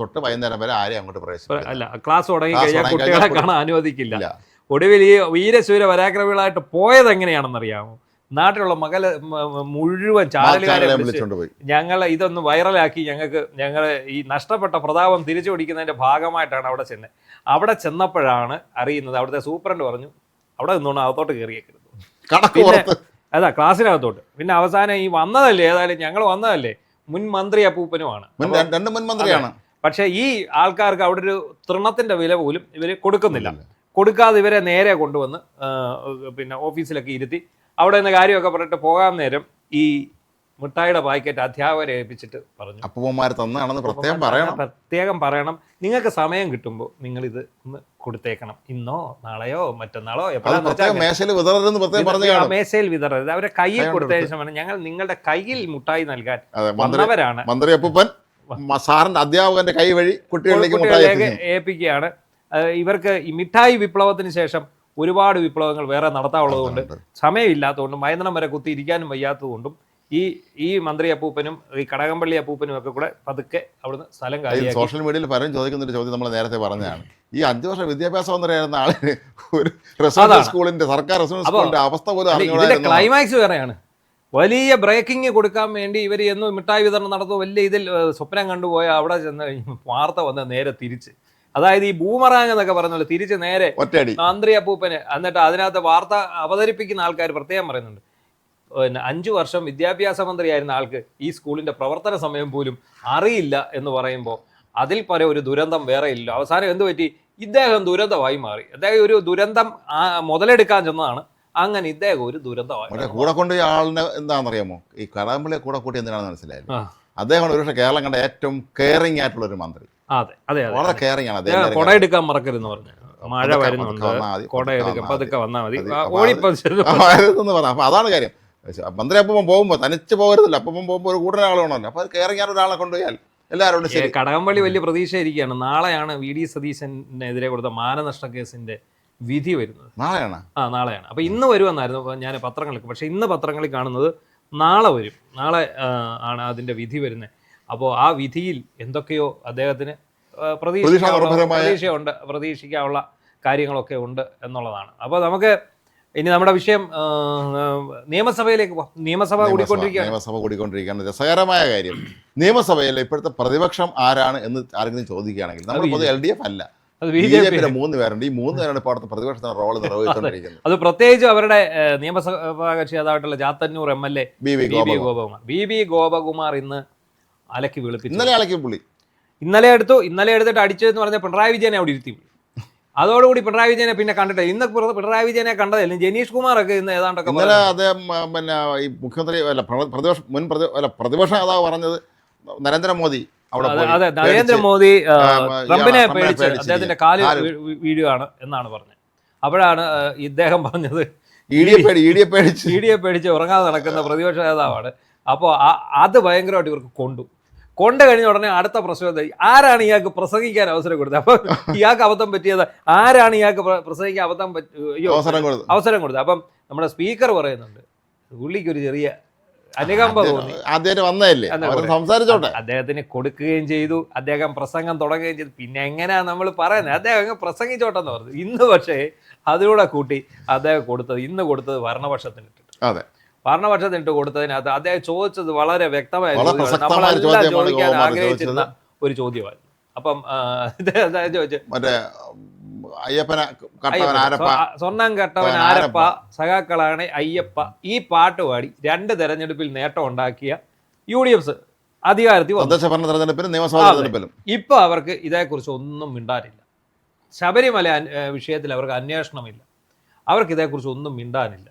S2: തൊട്ട് വൈകുന്നേരം വരെ ആരെയും അങ്ങോട്ട് പ്രവേശിക്കില്ല.
S1: ക്ലാസ് തുടങ്ങി കഴിഞ്ഞാൽ കുട്ടികളെ കാണാൻ അനുവദിക്കില്ല. ഒടുവിൽ ഈ വീരശൂര പരാക്രമികളായിട്ട് പോയത് എങ്ങനെയാണെന്നറിയാമോ? നാട്ടിലുള്ള മുഴുവൻ ചാനലുകാരെ ഞങ്ങൾ ഇതൊന്ന് വൈറലാക്കി ഞങ്ങൾ ഈ നഷ്ടപ്പെട്ട പ്രതാപം തിരിച്ചു പിടിക്കുന്നതിന്റെ ഭാഗമായിട്ടാണ് അവിടെ ചെന്നത്. അവിടെ ചെന്നപ്പോഴാണ് അറിയുന്നത്, അവിടുത്തെ സൂപ്രണ്ട് പറഞ്ഞു അവിടെ നിന്നുകൊണ്ട് അകത്തോട്ട് കയറിയേക്കരുത്. അതാ ക്ലാസ്സിനകത്തോട്ട്. പിന്നെ അവസാനം ഈ വന്നതല്ലേ, ഏതായാലും ഞങ്ങൾ വന്നതല്ലേ, മുൻ മന്ത്രി അപ്പൂപ്പനുമാണ്,
S2: രണ്ട് മുൻ മന്ത്രിയാണ്.
S1: പക്ഷെ ഈ ആൾക്കാർക്ക് അവിടെ ഒരു തൃണത്തിന്റെ വില പോലും ഇവര് കൊടുക്കാതെ ഇവരെ നേരെ കൊണ്ടുവന്ന് പിന്നെ ഓഫീസിലൊക്കെ ഇരുത്തി അവിടെ നിന്ന് കാര്യമൊക്കെ പറഞ്ഞിട്ട് പോകാൻ നേരം ഈ മിഠായിയുടെ പാക്കറ്റ് അധ്യാപകരെ ഏൽപ്പിച്ചിട്ട് പറഞ്ഞു,
S2: അപ്പൂപ്പന്മാർ തന്നാണെന്ന്
S1: പ്രത്യേകം പറയണം, നിങ്ങൾക്ക് സമയം കിട്ടുമ്പോൾ നിങ്ങൾ ഇത് ഒന്ന് കൊടുത്തേക്കണം, ഇന്നോ നാളെയോ മറ്റന്നാളോ മേശയിൽ വിതറരുത്, അവരെ കയ്യിൽ കൊടുത്തതിന് ശേഷം ഞങ്ങൾ നിങ്ങളുടെ കയ്യിൽ മിഠായി നൽകാൻ വന്നവരാണ്.
S2: മന്ത്രി അപ്പൂപ്പൻ സാറിന്റെ അധ്യാപകന്റെ കൈ വഴി
S1: കുട്ടികളിലേക്ക് ഏൽപ്പിക്കുകയാണ്. ഇവർക്ക് ഈ മിഠായി വിപ്ലവത്തിന് ശേഷം ഒരുപാട് വിപ്ലവങ്ങൾ വേറെ നടത്താനുള്ളതുകൊണ്ട് സമയമില്ലാത്തതുകൊണ്ടും മയന്ത്രം വരെ കുത്തി ഇരിക്കാനും വയ്യാത്തതുകൊണ്ടും ഈ മന്ത്രി അപ്പൂപ്പനും ഈ കടകംപള്ളി അപ്പൂപ്പനും ഒക്കെ കൂടെ പതുക്കെ അവിടുന്ന് സ്ഥലം കാര്യം.
S2: സോഷ്യൽ മീഡിയയിൽ പലരും ചോദിക്കുന്നൊരു ചോദ്യം നമ്മൾ നേരത്തെ പറഞ്ഞതാണ്, ഈ 5 വർഷം വിദ്യാഭ്യാസ മന്ത്രിയായിരുന്ന ആളിന് ഒരു റെസിഡൻഷ്യൽ സ്കൂളിന്റെ സർക്കാർ റെസിഡൻഷ്യൽ സ്കൂളിന്റെ അവസ്ഥ പോലും
S1: ഇതിന്റെ ക്ലൈമാക്സ് വേറെയാണ്. വലിയ ബ്രേക്കിംഗ് കൊടുക്കാൻ വേണ്ടി ഇവർ എന്ന് മിഠായി വിതരണം നടത്തുമോ വലിയ ഇതിൽ സ്വപ്നം കണ്ടുപോയ അവിടെ ചെന്ന് വാർത്ത വന്ന് നേരെ തിരിച്ച് അതായത് ഈ ബൂമറാങ് എന്നൊക്കെ പറഞ്ഞല്ലോ തിരിച്ച് നേരെ
S2: ഒറ്റയടി.
S1: മന്ത്രി അപ്പൂപ്പന്, എന്നിട്ട് അതിനകത്ത് വാർത്ത അവതരിപ്പിക്കുന്ന ആൾക്കാർ പ്രത്യേകം പറയുന്നുണ്ട്, പിന്നെ 5 വർഷം വിദ്യാഭ്യാസ മന്ത്രിയായിരുന്ന ആൾക്ക് ഈ സ്കൂളിന്റെ പ്രവർത്തന സമയം പോലും അറിയില്ല എന്ന് പറയുമ്പോൾ അതിൽ പല ഒരു ദുരന്തം വേറെ ഇല്ല. അവസാനം എന്ത് പറ്റി? ഇദ്ദേഹം ദുരന്തമായി മാറി. അദ്ദേഹം ഒരു ദുരന്തം മുതലെടുക്കാൻ ചെന്നതാണ്, അങ്ങനെ ഇദ്ദേഹം ഒരു ദുരന്തമായി.
S2: കൂടെ കൊണ്ട് ആളിനെ എന്താണെന്നറിയാമോ, ഈ കടകംപള്ളിയെ കൂടെ കൂട്ടി എന്തിനാണെന്ന് മനസ്സിലായില്ല. അദ്ദേഹമാണ് ഒരുപക്ഷെ കേരളം കണ്ട ഏറ്റവും കെയറിംഗ് ആയിട്ടുള്ള ഒരു മന്ത്രി.
S1: അതെ അതെ
S2: വളരെ കെയറിംഗ് ആണ് അദ്ദേഹം.
S1: കൊട എടുക്കാൻ മറക്കരുതെന്ന് പറഞ്ഞു, മഴ വരുന്നുണ്ട്, കൊട എടുക്കാൻ പതുക്കെ വന്നാൽ മതി,
S2: ഓടിപ്പതെന്ന് പറഞ്ഞു. അപ്പൊ അതാണ് കാര്യം. മന്ത്രി അപ്പം പോകുമ്പോൾ തനിച്ച് പോകരുതല്ലോ, അപ്പം പോകുമ്പോൾ ഒരു കൂടുതൽ ആളുകളാണല്ലോ. അപ്പൊ അത് കെയറിംഗ് ആയിട്ട് ഒരാളെ കൊണ്ടുപോയാൽ എല്ലാവരോടും ശരി.
S1: കടകംപള്ളി വലിയ പ്രതീക്ഷ ഇരിക്കുകയാണ്. നാളെയാണ് വി.ഡി. സതീശനെതിരെ കൊടുത്ത മാനനഷ്ട കേസിന്റെ വിധി വരുന്നത്.
S2: നാളെയാണ്?
S1: നാളെയാണ്. അപ്പൊ ഇന്ന് വരുമെന്നായിരുന്നു ഞാൻ പത്രങ്ങൾക്ക്, പക്ഷെ ഇന്ന് പത്രങ്ങളിൽ കാണുന്നത് നാളെ വരും. നാളെ ആണ് അതിന്റെ വിധി വരുന്നത്. അപ്പോൾ ആ വിധിയിൽ എന്തൊക്കെയോ അദ്ദേഹത്തിന് പ്രതീക്ഷയുണ്ട്, പ്രതീക്ഷിക്കാനുള്ള കാര്യങ്ങളൊക്കെ ഉണ്ട് എന്നുള്ളതാണ്. അപ്പോൾ നമുക്ക് ഇനി നമ്മുടെ വിഷയം നിയമസഭയിലേക്ക് പോകാം. നിയമസഭ
S2: കൂടിക്കൊണ്ടിരിക്കുകയാണ്. രസകരമായ കാര്യം, നിയമസഭയിൽ ഇപ്പോഴത്തെ പ്രതിപക്ഷം ആരാണ് എന്ന് ആരെങ്കിലും ചോദിക്കുകയാണെങ്കിൽ നമ്മൾ LDF അല്ല, BJP 3 പേരുണ്ട്. ഈ 3 പേരാണ് ഇപ്പോൾ അവിടുത്തെ പ്രതിപക്ഷത്തിന്റെ റോള് നിർവഹിച്ചുകൊണ്ടിരിക്കുന്നത്.
S1: അത് പ്രത്യേകിച്ച് അവരുടെ നിയമസഭാ കക്ഷി നേതാവായിട്ടുള്ള ചാത്തന്നൂർ MLA ബി ഗോപകുമാർ ഇന്ന് അലക്കി വെളുപ്പിച്ചു.
S2: ഇന്നലെ അലക്കി പുള്ളി
S1: ഇന്നലെ എടുത്തിട്ട് അടിച്ചതെന്ന് പറഞ്ഞാൽ പിണറായി വിജയനെ അവിടെ ഇരുത്തി. അതോടുകൂടി പിണറായി വിജയനെ പിന്നെ കണ്ടിട്ട് ഇന്ന് പിണറായി വിജയനെ കണ്ടതല്ലേ. ജനീഷ് കുമാറൊക്കെ ഇന്ന് ഏതാണ്ടൊക്കെ
S2: ഇന്നലെ അദ്ദേഹം പിന്നെ ഈ മുഖ്യമന്ത്രി പ്രതിപക്ഷ നേതാവ് പറഞ്ഞത് നരേന്ദ്രമോദി
S1: അതെ നരേന്ദ്രമോദി ട്രംപിനെ പേടിച്ച് അദ്ദേഹത്തിന്റെ കാല് വീഴുകയാണ് എന്നാണ് പറഞ്ഞത്. അപ്പോഴാണ് ഇദ്ദേഹം പറഞ്ഞത്
S2: ഇഡിയെ
S1: പേടിച്ച് ഉറങ്ങാതെ നടക്കുന്ന പ്രതിപക്ഷ നേതാവാണ്. അപ്പോൾ അത് ഭയങ്കരമായിട്ട് ഇവർക്ക് കൊണ്ടു കഴിഞ്ഞ ഉടനെ അടുത്ത പ്രശ്നം ആരാണ് ഇയാൾക്ക് പ്രസംഗിക്കാൻ അവസരം കൊടുത്തത്? അപ്പൊ ഇയാൾക്ക് അബദ്ധം പറ്റിയത് ആരാണ് ഇയാൾക്ക് പ്രസംഗിക്കാൻ അവസരം കൊടുത്തത്? അപ്പം നമ്മുടെ സ്പീക്കർ പറയുന്നുണ്ട് പുള്ളിക്ക് ഒരു ചെറിയ അനുകമ്പ തോന്നി. അദ്ദേഹത്തിന് കൊടുക്കുകയും ചെയ്തു, അദ്ദേഹം പ്രസംഗം തുടങ്ങുകയും ചെയ്തു. പിന്നെ എങ്ങനെയാ നമ്മൾ പറയുന്നത്, അദ്ദേഹം അങ്ങ് പ്രസംഗിച്ചോട്ടെന്ന് പറഞ്ഞു. ഇന്ന് പക്ഷേ അതിലൂടെ കൂട്ടി അദ്ദേഹം ഇന്ന് കൊടുത്തത് ഭരണപക്ഷത്തിനിട്ട് കൊടുത്തതിനകത്ത് അദ്ദേഹം ചോദിച്ചത് വളരെ വ്യക്തമായ നമ്മളെല്ലാം ചോദിക്കാൻ ആഗ്രഹിച്ചിരുന്ന ഒരു ചോദ്യമായിരുന്നു. അപ്പം ചോദിച്ചു സ്വർണം കട്ടവൻ ആരപ്പ സഖാക്കളാണ് അയ്യപ്പ ഈ പാട്ട് പാടി 2 തെരഞ്ഞെടുപ്പിൽ നേട്ടം ഉണ്ടാക്കിയ UDF അധികാരത്തിൽ ഇപ്പൊ അവർക്ക് ഇതേക്കുറിച്ച് ഒന്നും മിണ്ടാനില്ല. ശബരിമല വിഷയത്തിൽ അവർക്ക് അന്വേഷണമില്ല, അവർക്ക് ഇതേക്കുറിച്ച് ഒന്നും മിണ്ടാനില്ല.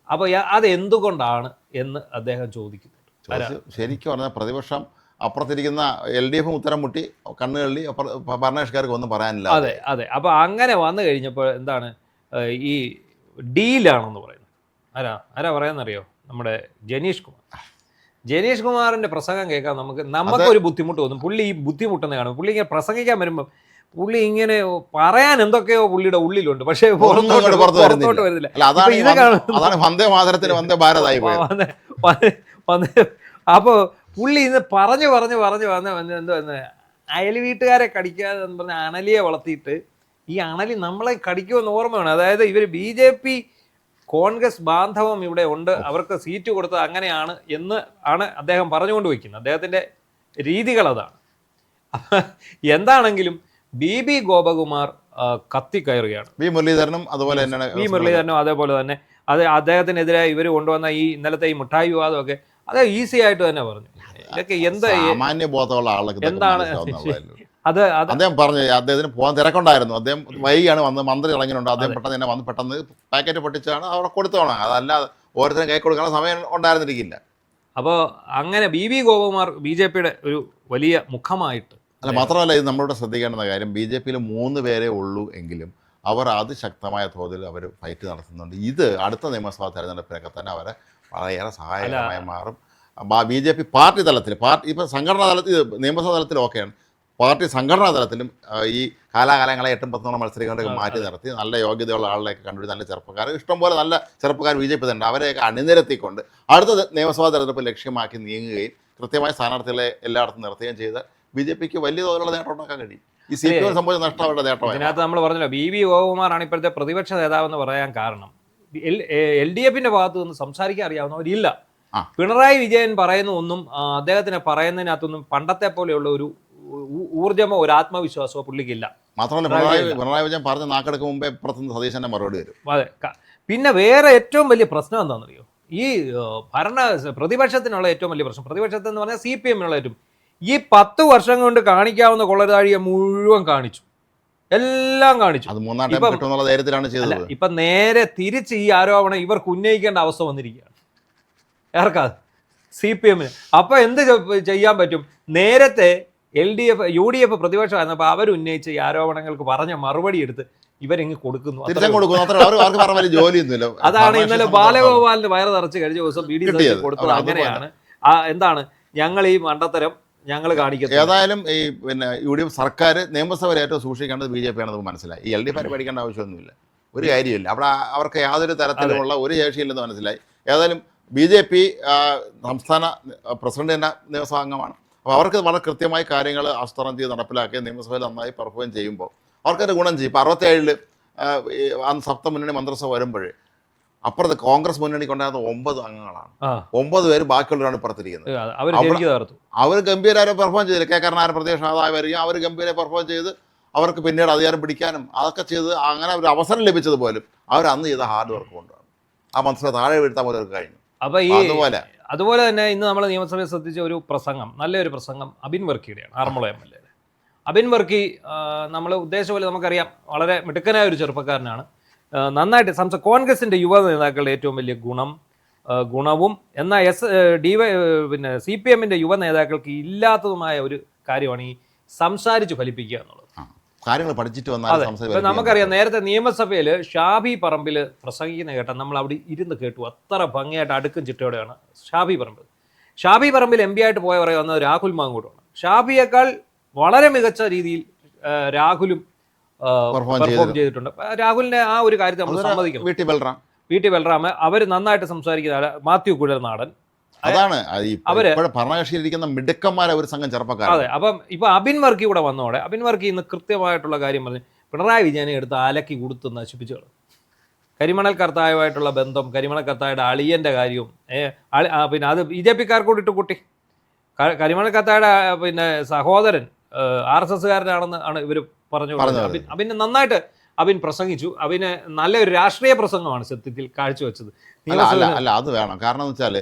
S1: അപ്പൊ അത് എന്തുകൊണ്ടാണ് എന്ന് അദ്ദേഹം ചോദിക്കുന്നുണ്ട്.
S2: ശരിക്കും പറഞ്ഞാൽ പ്രതിപക്ഷം അപ്പുറത്തിരിക്കുന്ന LDF ഉത്തരം മുട്ടി കണ്ണുകള്ളി ഭരണകക്ഷിക്കാർക്ക് ഒന്നും പറയാനില്ല.
S1: അതെ. അപ്പൊ അങ്ങനെ വന്നു കഴിഞ്ഞപ്പോൾ എന്താണ് ഈ ഡീലാണെന്ന് പറയുന്നത്. ആരാ പറയാന്നറിയോ? നമ്മുടെ ജനീഷ് കുമാറിന്റെ പ്രസംഗം കേൾക്കാൻ നമുക്കൊരു ബുദ്ധിമുട്ട് തോന്നും. പുള്ളി ഈ ബുദ്ധിമുട്ടെന്ന് കാണും. പുള്ളി ഇങ്ങനെ പ്രസംഗിക്കാൻ വരുമ്പോൾ പുള്ളി ഇങ്ങനെ പറയാൻ എന്തൊക്കെയോ പുള്ളിയുടെ ഉള്ളിലുണ്ട്, പക്ഷെ പുറത്തോട്ട് വരുന്നില്ല. അപ്പൊ പുള്ളി ഇന്ന് പറഞ്ഞു വന്ന് അയൽ വീട്ടുകാരെ കടിക്കാതെ എന്ന് പറഞ്ഞ അണലിയെ വളർത്തിയിട്ട് ഈ അണലി നമ്മളെ കടിക്കുമെന്ന് ഓർമ്മയാണ്. അതായത് ഇവർ BJP കോൺഗ്രസ് ബാന്ധവം ഇവിടെ ഉണ്ട്, അവർക്ക് സീറ്റ് കൊടുത്തത് അങ്ങനെയാണ് എന്ന് ആണ് അദ്ദേഹം പറഞ്ഞുകൊണ്ട് വയ്ക്കുന്നത്. അദ്ദേഹത്തിന്റെ രീതികൾ അതാണ്. എന്താണെങ്കിലും BB ഗോപകുമാർ കത്തിക്കയറുകയാണ്.
S2: മുരളീധരനും
S1: അതേപോലെ തന്നെ അദ്ദേഹത്തിനെതിരെ ഇവർ കൊണ്ടുവന്ന ഈ ഇന്നലത്തെ ഈ മിഠായി വിവാദമൊക്കെ അത് ഈസി ആയിട്ട് തന്നെ പറഞ്ഞു. ഇതൊക്കെ എന്താണ്
S2: അദ്ദേഹം പറഞ്ഞു. അദ്ദേഹത്തിന് പോകാൻ തിരക്കുണ്ടായിരുന്നു, അദ്ദേഹം വൈകിയാണ് വന്ന് മന്ത്രി ഇറങ്ങിയിട്ടുണ്ട്. അദ്ദേഹം പെട്ടെന്ന് പാക്കറ്റ് പൊട്ടിച്ചാണ് അവിടെ കൊടുത്തോണം, അതല്ലാതെ ഓരോരുത്തരും കൈ കൊടുക്കാനുള്ള സമയം ഉണ്ടായിരുന്നിരിക്കില്ല.
S1: അപ്പോൾ അങ്ങനെ BB ഗോപകുമാർ BJPയുടെ ഒരു വലിയ മുഖമായിട്ട്.
S2: അല്ല, മാത്രമല്ല ഇത് നമ്മളിവിടെ ശ്രദ്ധിക്കേണ്ട കാര്യം, BJPയിൽ 3 പേരേ ഉള്ളൂ എങ്കിലും അവർ അതിശക്തമായ തോതിൽ അവർ ഫൈറ്റ് നടത്തുന്നുണ്ട്. ഇത് അടുത്ത നിയമസഭാ തെരഞ്ഞെടുപ്പിനൊക്കെ തന്നെ അവരെ വളരെയേറെ സഹായകരമായി മാറും. BJP പാർട്ടി തലത്തിൽ ഇപ്പം സംഘടനാ തലത്തിൽ നിയമസഭാ തലത്തിൽ ഓക്കെയാണ്, പാർട്ടി സംഘടനാ തലത്തിലും ഈ കാലാകാലങ്ങളെ 8-10 മത്സരികളൊക്കെ മാറ്റി നിർത്തി നല്ല യോഗ്യതയുള്ള ആളിലേക്ക് കണ്ടുപിടിച്ച് നല്ല ചെറുപ്പക്കാർ ഇഷ്ടംപോലെ നല്ല ചെറുപ്പക്കാർ BJP തന്നെ അവരെയൊക്കെ അണിനിരത്തിക്കൊണ്ട് അടുത്ത നിയമസഭാ തെരഞ്ഞെടുപ്പ് ലക്ഷ്യമാക്കി നീങ്ങുകയും കൃത്യമായ സ്ഥാനാർത്ഥികളെ എല്ലായിടത്തും നിർത്തുകയും ചെയ്ത് BJPക്ക് വലിയ തോതിലുള്ള നേട്ടം ഉണ്ടാക്കാൻ കഴിയും. ഈ സീറ്റുകൾ സംബന്ധിച്ച നഷ്ടം അവരുടെ നേട്ടമാണ്.
S1: ഇതിനകത്ത് നമ്മൾ പറഞ്ഞല്ലോ BB ഗോപകുമാറാണ് ഇപ്പോഴത്തെ പ്രതിപക്ഷ നേതാവെന്ന് പറയാൻ കാരണം LDFന്റെ ഭാഗത്തു നിന്ന് സംസാരിക്കാൻ അറിയാവുന്നവരില്ല. പിണറായി വിജയൻ പറയുന്ന ഒന്നും അദ്ദേഹത്തിന് പറയുന്നതിനകത്തൊന്നും പണ്ടത്തെ പോലെയുള്ള ഒരു ഊർജ്ജമോ ഒരു ആത്മവിശ്വാസമോ പുള്ളിക്കില്ല.
S2: മാത്രമല്ല പിണറായി വിജയൻ പറഞ്ഞ നാക്കെടുക്കും മുമ്പേ ഇപ്പുറത്തുനിന്ന് സതീശന്റെ മറുപടി വരും.
S1: അതെ. പിന്നെ വേറെ ഏറ്റവും വലിയ പ്രശ്നം എന്താണെന്നറിയോ, ഈ പ്രതിപക്ഷത്തിനുള്ള ഏറ്റവും വലിയ പ്രശ്നം, പ്രതിപക്ഷത്തെന്ന് പറഞ്ഞാൽ CPM-നുള്ള ഏറ്റവും, ഈ 10 വർഷം കൊണ്ട് കാണിക്കാവുന്ന കൊള്ളരുതാഴിയെ മുഴുവൻ കാണിച്ചു, എല്ലാം കാണിച്ചു.
S2: അത് മൂന്നാം ടൈം കിട്ടുമെന്നുള്ള ധൈര്യത്തിലാണ് ചെയ്തത്.
S1: ഇപ്പൊ നേരെ തിരിച്ച് ഈ ആരോപണം ഇവർക്ക് ഉന്നയിക്കേണ്ട അവസ്ഥ വന്നിരിക്കുകയാണ്. ആർക്കാ? CPM-ന്. അപ്പൊ എന്ത് ചെയ്യാൻ പറ്റും? നേരത്തെ LDF UDF പ്രതിപക്ഷമായിരുന്നപ്പോൾ അവരുന്നയിച്ച ഈ ആരോപണങ്ങൾക്ക് പറഞ്ഞ മറുപടി എടുത്ത് ഇവരെങ്ങ് കൊടുക്കുന്നു. അതാണ് ഇന്നലെ ബാലഗോപാലിന് വയറ് നിറച്ച് കഴിഞ്ഞ ദിവസം BD കൊടുത്തത്. അങ്ങനെയാണ്. എന്താണ് ഞങ്ങൾ ഈ മണ്ടത്തരം ഞങ്ങൾ കാണിക്കുന്നത്.
S2: ഏതായാലും ഈ പിന്നെ UDF സർക്കാർ നിയമസഭയിൽ ഏറ്റവും സൂക്ഷിക്കേണ്ടത് BJP ആണെന്ന് മനസ്സിലായി. ഈ LDF പഠിക്കേണ്ട ആവശ്യമൊന്നുമില്ല, ഒരു കാര്യമില്ല. അവിടെ അവർക്ക് യാതൊരു തരത്തിലുമുള്ള ഒരു ശേഷിയില്ലെന്ന് മനസ്സിലായി. ഏതായാലും BJP സംസ്ഥാന പ്രസിഡന്റിന്റെ നിയമസഭാ അംഗമാണ്. അപ്പോൾ അവർക്ക് വളരെ കൃത്യമായി കാര്യങ്ങൾ ആസൂത്രണം ചെയ്ത് നടപ്പിലാക്കി നിയമസഭയിൽ നന്നായി പെർഫോം ചെയ്യുമ്പോൾ അവർക്കത് ഗുണം ചെയ്യും. ഇപ്പോൾ 67 സപ്തമുന്നണി മന്ത്രിസഭ വരുമ്പോഴേ അപ്പുറത്ത് കോൺഗ്രസ് മുന്നണിക്ക് ഉണ്ടായിരുന്ന 9 അംഗങ്ങളാണ്. 9 പേര് ബാക്കിയുള്ളവരാണ് ഇപ്പുറത്തിരിക്കുന്നത്. അവർ ഗംഭീരമായി പെർഫോം ചെയ്തില്ല. കെ കരുണാകരൻ പ്രത്യേക ആദായം വരികയും അവർ ഗംഭീരമായി പെർഫോം ചെയ്ത് അവർക്ക് പിന്നീട് അധികാരം പിടിക്കാനും അതൊക്കെ ചെയ്ത് അങ്ങനെ ഒരു അവസരം ലഭിച്ചത് പോലും അവർ അന്ന് ചെയ്ത ഹാർഡ് വർക്ക് കൊണ്ടാണ്. ആ മന്ത്രിസഭ താഴെ വീഴ്ത്താൻ പോലും അവർക്ക് കഴിഞ്ഞു.
S1: അപ്പോൾ ഈ അതുപോലെ തന്നെ ഇന്ന് നമ്മൾ നിയമസഭയിൽ ശ്രദ്ധിച്ച ഒരു പ്രസംഗം, നല്ലൊരു പ്രസംഗം അബിൻ വർക്കിയുടെയാണ്, ആറന്മുള MLA. അബിൻ വർക്കി നമ്മൾ ഉദ്ദേശിച്ച പോലെ നമുക്കറിയാം വളരെ മിടുക്കനായ ഒരു ചെറുപ്പക്കാരനാണ്. നന്നായിട്ട് കോൺഗ്രസിൻ്റെ യുവ നേതാക്കളുടെ ഏറ്റവും വലിയ ഗുണവും എന്നാൽ പിന്നെ CPM-ന്റെ യുവ നേതാക്കൾക്ക് ഇല്ലാത്തതുമായ ഒരു കാര്യമാണ് ഈ സംസാരിച്ച് ഫലിപ്പിക്കുക എന്നുള്ളത്.
S2: കാര്യങ്ങൾ പഠിച്ചിട്ട്
S1: വന്നാൽ നമുക്കറിയാം, നേരത്തെ നിയമസഭയിൽ ഷാഫി പറമ്പിൽ പ്രസംഗിക്കുന്ന കേട്ടാൽ നമ്മൾ അവിടെ ഇരുന്ന് കേട്ടു. അത്ര ഭംഗിയായിട്ട് അടുക്കും ചിട്ടയോടെയാണ് ഷാഫി പറമ്പിൽ MP ആയിട്ട് പോയ പറയുന്നത് രാഹുൽ മാങ്കൂട്ടാണ്. ഷാഫിയേക്കാൾ വളരെ മികച്ച രീതിയിൽ രാഹുലും പെർഫോം ചെയ്തിട്ടുണ്ട്. രാഹുലിന്റെ ആ ഒരു കാര്യത്തെ നമ്മൾ സമ്മതിക്കണം. VT ബൽറാം അവർ നന്നായിട്ട് സംസാരിക്കുന്ന മാത്യു കുഴൽനാടൻ,
S2: അതാണ് അവര് ഭരണകക്ഷിയിലിരിക്കുന്ന മിടുക്കന്മാരെ ഒരു സംഘം ചെറുപ്പക്കാർ.
S1: അതെ. അപ്പം ഇപ്പൊ അബിൻ വർക്കി കൂടെ വന്നോടെ അബിൻ വർക്കി ഇന്ന് കൃത്യമായിട്ടുള്ള കാര്യം പറഞ്ഞ് പിണറായി വിജയനെ എടുത്ത് അലക്കി കൊടുത്ത് നശിപ്പിച്ചു കളഞ്ഞു. കരിമണൽ കർത്തായുമായിട്ടുള്ള ബന്ധം, കരിമണൽ കർത്തായുടെ അളിയന്റെ കാര്യവും പിന്നെ അത് BJP-ക്കാർക്കൂടി ഇട്ട് കൂട്ടി. കരിമണൽ കർത്തായുടെ പിന്നെ സഹോദരൻ RSS-കാരനാണെന്ന് ആണ് ഇവർ പറഞ്ഞു. അബിന് നന്നായിട്ട് അബിൻ പ്രസംഗിച്ചു. അബിന് നല്ലൊരു രാഷ്ട്രീയ പ്രസംഗമാണ് സത്യത്തിൽ കാഴ്ചവെച്ചത്.
S2: അല്ല അത് വേണം. കാരണം എന്ന് വെച്ചാൽ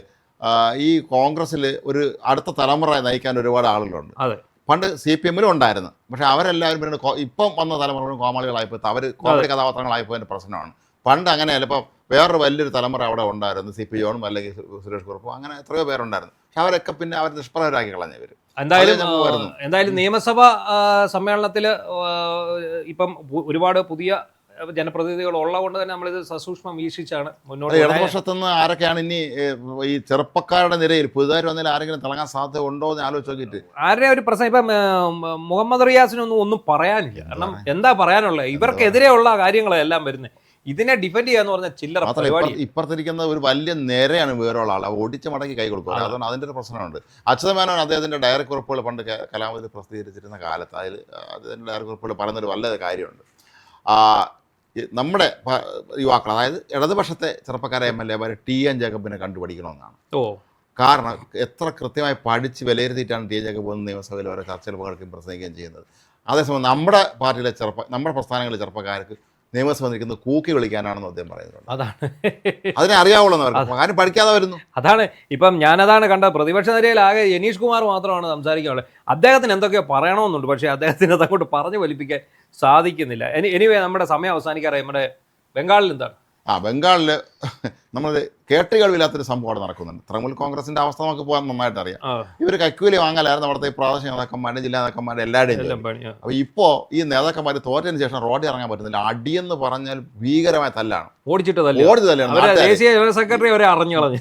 S2: ഈ കോൺഗ്രസ്സിൽ ഒരു അടുത്ത തലമുറ നയിക്കാൻ ഒരുപാട് ആളുകളുണ്ട്. പണ്ട് CPM-ലും ഉണ്ടായിരുന്നു. പക്ഷെ അവരെല്ലാവരും പിന്നെ ഇപ്പം വന്ന തലമുറ കോമാളികളായിപ്പോയി, അവർ കോമഡി കഥാപാത്രങ്ങളായിപ്പോയതിൻ്റെ പ്രശ്നമാണ്. പണ്ട് അങ്ങനെയല്ല. ഇപ്പം വേറൊരു വലിയൊരു തലമുറ അവിടെ ഉണ്ടായിരുന്നു, CP ജോണും അല്ലെങ്കിൽ സുരേഷ് കുറുപ്പും, അങ്ങനെ എത്രയോ പേരുണ്ടായിരുന്നു. പക്ഷെ അവരൊക്കെ പിന്നെ അവർ നിഷ്പ്രഭരാക്കി കളഞ്ഞവർ.
S1: എന്തായാലും നിയമസഭാ സമ്മേളനത്തിൽ ഇപ്പം ഒരുപാട് പുതിയ ജനപ്രതിനിധികൾ ഉള്ളതുകൊണ്ട് തന്നെ നമ്മളിത് സസൂക്ഷ്മം വീക്ഷിച്ചാണ് മുന്നോട്ട്.
S2: ഇടതുപക്ഷത്തുനിന്ന് ആരൊക്കെയാണ് ഇനി ഈ ചെറുപ്പക്കാരുടെ നിരയിൽ പുതുതായി വന്നതിൽ ആരെങ്കിലും തിളങ്ങാൻ സാധ്യത ഉണ്ടോ എന്ന് ആലോചിച്ച് നോക്കിയിട്ട്
S1: ആരുടെ ഒരു പ്രശ്നം ഇപ്പം മുഹമ്മദ് റിയാസിനൊന്നും പറയാനില്ല. കാരണം എന്താ പറയാനുള്ളത്? ഇവർക്കെതിരെയുള്ള കാര്യങ്ങളെല്ലാം വരുന്നത്. ഇതിനെ ഡിഫെൻഡ് ചെയ്യാന്ന് പറഞ്ഞാൽ ചില്ലറ പരിപാടി.
S2: ഇപ്പുറത്തിരിക്കുന്ന ഒരു വലിയ നേരെയാണ് വേറൊള്ള ആൾ ഓടിച്ച് മടക്കി കൈ കൊടുക്കുക. അതുകൊണ്ട് അതിൻ്റെ ഒരു പ്രശ്നമുണ്ട്. അച്യുതമേനോൻ അദ്ദേഹത്തിൻ്റെ ഡയറി കുറിപ്പുകൾ പണ്ട് കലാമതിൽ പ്രസിദ്ധീകരിച്ചിരുന്ന കാലത്ത് അദ്ദേഹത്തിൻ്റെ ഡയറി കുറിപ്പുകൾ പറയുന്നൊരു വല്ലൊരു കാര്യമുണ്ട്. നമ്മുടെ യുവാക്കൾ, അതായത് ഇടതുപക്ഷത്തെ ചെറുപ്പക്കാരെ MLA-മാർ TN ജേക്കബിനെ കണ്ടുപിടിക്കണമെന്നാണ്. കാരണം എത്ര കൃത്യമായി പഠിച്ച് വിലയിരുത്തിയിട്ടാണ് TN ജേക്കബ് നിയമസഭയിൽ ഓരോ ചർച്ചയിൽ പങ്കെടുക്കുകയും പ്രസംഗിക്കുകയും ചെയ്യുന്നത്. അതേസമയം നമ്മുടെ പാർട്ടിയിലെ നമ്മുടെ പ്രസ്ഥാനങ്ങളിലെ ചെറുപ്പക്കാർക്ക് നിയമസഭ നിൽക്കുന്നത് കൂക്കി വിളിക്കാനാണെന്ന് അദ്ദേഹം പറയുന്നുണ്ട്.
S1: അതാണ്
S2: അതിനെ അറിയാവുള്ളൂ, കാര്യം പഠിക്കാതെ വരുന്നു.
S1: അതാണ് ഇപ്പം ഞാനതാണ് കണ്ടത്. പ്രതിപക്ഷ നിരയിലാകെ ജനീഷ് കുമാർ മാത്രമാണ് സംസാരിക്കാനുള്ളത്. അദ്ദേഹത്തിന് എന്തൊക്കെയോ പറയണമെന്നുണ്ട്, പക്ഷേ അദ്ദേഹത്തിന് അതങ്ങോട്ട് പറഞ്ഞു വലിപ്പിക്കാൻ സാധിക്കുന്നില്ല. എനിവേ നമ്മുടെ സമയം അവസാനിക്കാറായി. നമ്മുടെ ബംഗാളിൽ എന്താണ്?
S2: ബംഗാളിൽ നമ്മൾ കേട്ടുകേൾവില്ലാത്തൊരു സംഭവം അവിടെ നടക്കുന്നുണ്ട്. തൃണമൂൽ കോൺഗ്രസിന്റെ അവസ്ഥ നമുക്ക് പോകാൻ നന്നായിട്ട് അറിയാം. ഇവർ കൈക്കൂലി വാങ്ങലായിരുന്നു അവിടുത്തെ പ്രാദേശിക നേതാക്കന്മാരുടെ, ജില്ലാ നേതാക്കന്മാരുടെ എല്ലാവരുടെയും. അപ്പോൾ ഇപ്പോൾ ഈ നേതാക്കന്മാർ തോറ്റതിന് ശേഷം റോഡിൽ ഇറങ്ങാൻ പറ്റുന്നില്ല. അടിയെന്ന് പറഞ്ഞാൽ ഭീകരമായ തല്ലാണ്, ഓടിച്ച് തല്ലാണ്.
S1: ദേശീയ ജനറൽ സെക്രട്ടറി അവരെ അറിഞ്ഞു കളഞ്ഞു.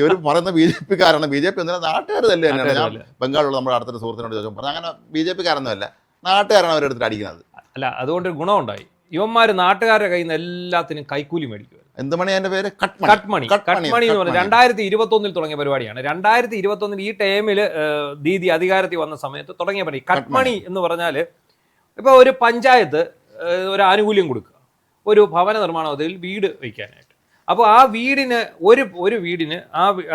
S2: ഇവർ പറയുന്ന BJP-ക്കാരാണ്. BJP എന്നാൽ നാട്ടുകാർ തന്നെ തന്നെയാണ്. ഞാൻ ബംഗാളിലുള്ള നമ്മുടെ അടുത്തൊരു സുഹൃത്തിനോട് ചോദിച്ചു പറഞ്ഞു, അങ്ങനെ BJP-ക്കാരൊന്നുമല്ല, നാട്ടുകാരാണ് അവരെടുത്തിട്ട് അടിക്കുന്നത്.
S1: അല്ല, അതുകൊണ്ട് ഗുണമുണ്ടായി. ഇവന്മാർ നാട്ടുകാരുടെ കയ്യിൽ നിന്ന് എല്ലാത്തിനും കൈക്കൂലി മേടിക്കുക.
S2: എന്ത് മണി അതിന്റെ പേര്?
S1: കട്ട്മണി എന്ന് പറഞ്ഞാൽ 2021 തുടങ്ങിയ പരിപാടിയാണ്. 2021 ഈ ടൈമിൽ ദീദി അധികാരത്തിൽ വന്ന സമയത്ത് തുടങ്ങിയ പണി കട്ട്മണി എന്ന് പറഞ്ഞാൽ ഇപ്പോൾ ഒരു പഞ്ചായത്ത് ഒരു ആനുകൂല്യം കൊടുക്കുക, ഒരു ഭവന നിർമ്മാണ പദ്ധതിയിൽ വീട് വയ്ക്കാനായിട്ട്. അപ്പോൾ ആ വീടിന് ഒരു വീടിന്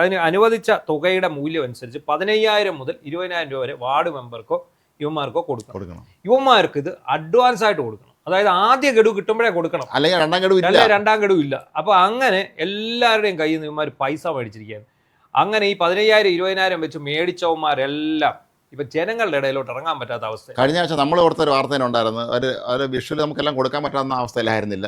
S1: അതിന് അനുവദിച്ച തുകയുടെ മൂല്യം അനുസരിച്ച് 15,000 മുതൽ 20,000 രൂപ വരെ വാർഡ് മെമ്പർക്കോ ഇവന്മാർക്കോ കൊടുക്കണം.
S2: കൊടുക്കണം.
S1: ഇവന്മാർക്ക് ഇത് അഡ്വാൻസ് ആയിട്ട് കൊടുക്കണം. അതായത് ആദ്യ ഗഡു കിട്ടുമ്പോഴേ കൊടുക്കണം,
S2: അല്ലെങ്കിൽ രണ്ടാം ഗഡു ഇല്ല.
S1: അല്ലെ രണ്ടാം ഗഡു ഇല്ല. അപ്പൊ അങ്ങനെ എല്ലാവരുടെയും കയ്യിൽ നിന്ന് ഇവന്മാർ പൈസ മേടിച്ചിരിക്കുകയാണ്. അങ്ങനെ ഈ 15,000 20,000 വെച്ച് മേടിച്ചവന്മാരെല്ലാം ഇപ്പൊ ജനങ്ങളുടെ ഇടയിലോട്ട് ഇറങ്ങാൻ പറ്റാത്ത അവസ്ഥ.
S2: കഴിഞ്ഞ ആഴ്ച നമ്മൾ കൊടുത്തൊരു വാർത്തയിലുണ്ടായിരുന്നു, ഒരു വിഷ്വൽ നമുക്കെല്ലാം കൊടുക്കാൻ പറ്റാവുന്ന അവസ്ഥയിലായിരുന്നില്ല.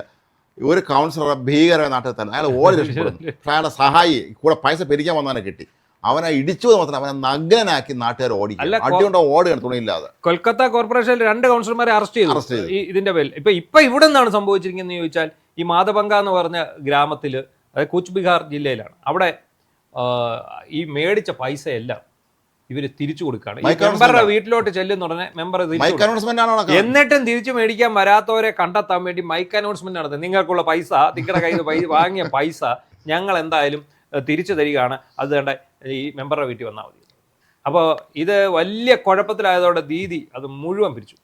S2: ഒരു കൗൺസിലർ ഭീകരമായ നാട്ടിൽ തന്നെ അയാൾ ഓടി രക്ഷപ്പെടുന്നു. അയാളുടെ സഹായി കൂടെ പൈസ പിരിക്കാൻ വന്നവനെ കിട്ടി, അവനെ ഇടിച്ചു മാത്രം അവനെ നഗ്നനാക്കി നാട്ടുകാർ ഓടിക്കും. അടിയുണ്ടോ ഓടുകയാണ് തുണിയില്ലാതെ.
S1: കൊൽക്കത്ത കോർപ്പറേഷനിൽ 2 കൗൺസിലർമാരെ അറസ്റ്റ് ചെയ്തു ഇതിന്റെ പേരിൽ. ഇപ്പൊ ഇവിടെ നിന്നാണ് സംഭവിച്ചിരിക്കുന്നത് ചോദിച്ചാൽ, ഈ മാതബംഗ എന്ന് പറഞ്ഞ ഗ്രാമത്തില്, അതായത് കൂച്ച് ബിഹാർ ജില്ലയിലാണ്, അവിടെ ഈ മേടിച്ച പൈസ എല്ലാം ഇവര് തിരിച്ചു കൊടുക്കുകയാണ്. ഈ മെമ്പറുടെ വീട്ടിലോട്ട് ചെല്ലുന്ന ഉടനെ മെമ്പർ എന്നിട്ടും തിരിച്ചു മേടിക്കാൻ വരാത്തവരെ കണ്ടെത്താൻ വേണ്ടി മൈക്ക് അനൗൺസ്മെന്റ് നടത്തുന്നത്. നിങ്ങൾക്കുള്ള പൈസ, നിങ്ങളുടെ കയ്യിൽ നിന്ന് വാങ്ങിയ പൈസ ഞങ്ങൾ എന്തായാലും തിരിച്ചു തരികയാണ്, അത് വേണ്ട ഈ മെമ്പറുടെ വീട്ടിൽ വന്നാൽ മതി. അപ്പോൾ ഇത് വലിയ കുഴപ്പത്തിലായതോടെ ദീദി അത് മുഴുവൻ പിരിച്ചു.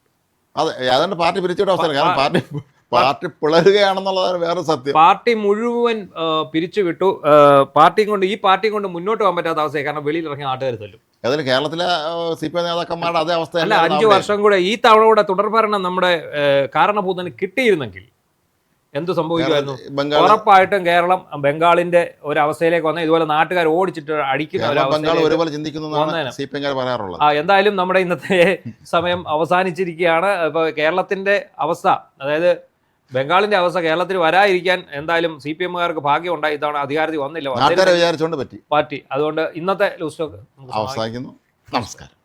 S2: അതെ, ഏതാണ്ട് പാർട്ടി പിരിച്ചുവിട്ട അവസ്ഥയാണ്. കാരണം പാർട്ടി പിളരുകയാണെന്നുള്ളതാണ് വേറെ സത്യം.
S1: പാർട്ടി മുഴുവൻ പിരിച്ചു വിട്ടു. ഈ പാർട്ടിയും കൊണ്ട് മുന്നോട്ട് പോകാൻ പറ്റാത്ത അവസ്ഥയാണ്. കാരണം വെളിയിൽ ഇറങ്ങിയ നാട്ടുകാർ തല്ലും.
S2: ഏതായാലും കേരളത്തിലെ CPI നേതാക്കന്മാരുടെ അതേ അവസ്ഥ
S1: അല്ല, 5 വർഷം കൂടെ ഈ തവണ കൂടെ തുടർഭരണം നമ്മുടെ കാരണഭൂതന് കിട്ടിയിരുന്നെങ്കിൽ എന്ത് സംഭവിക്കുമായിരുന്നു? ഉറപ്പായിട്ടും കേരളം ബംഗാളിന്റെ ഒരു അവസ്ഥയിലേക്ക് വന്ന ഇതുപോലെ നാട്ടുകാർ ഓടിച്ചിട്ട് അടിക്കുന്ന
S2: ഒരുപോലെ ചിന്തിക്കുന്നതാണ് CPI പറയാറുള്ളത്.
S1: എന്തായാലും നമ്മുടെ ഇന്നത്തെ സമയം അവസാനിച്ചിരിക്കുകയാണ്. ഇപ്പൊ കേരളത്തിന്റെ അവസ്ഥ, അതായത് ബംഗാളിന്റെ അവസ്ഥ കേരളത്തിൽ വരാതിരിക്കാൻ എന്തായാലും CPM-കാർക്ക് ഭാഗ്യം ഉണ്ടായി. ഇത്തവണ അധികാരത്തിൽ വന്നില്ല
S2: വിചാരിച്ചുകൊണ്ട്
S1: പാർട്ടി. അതുകൊണ്ട് ഇന്നത്തെ ലൂസ് ടോക്ക്
S2: അവസാനിക്കുന്നു. നമസ്കാരം.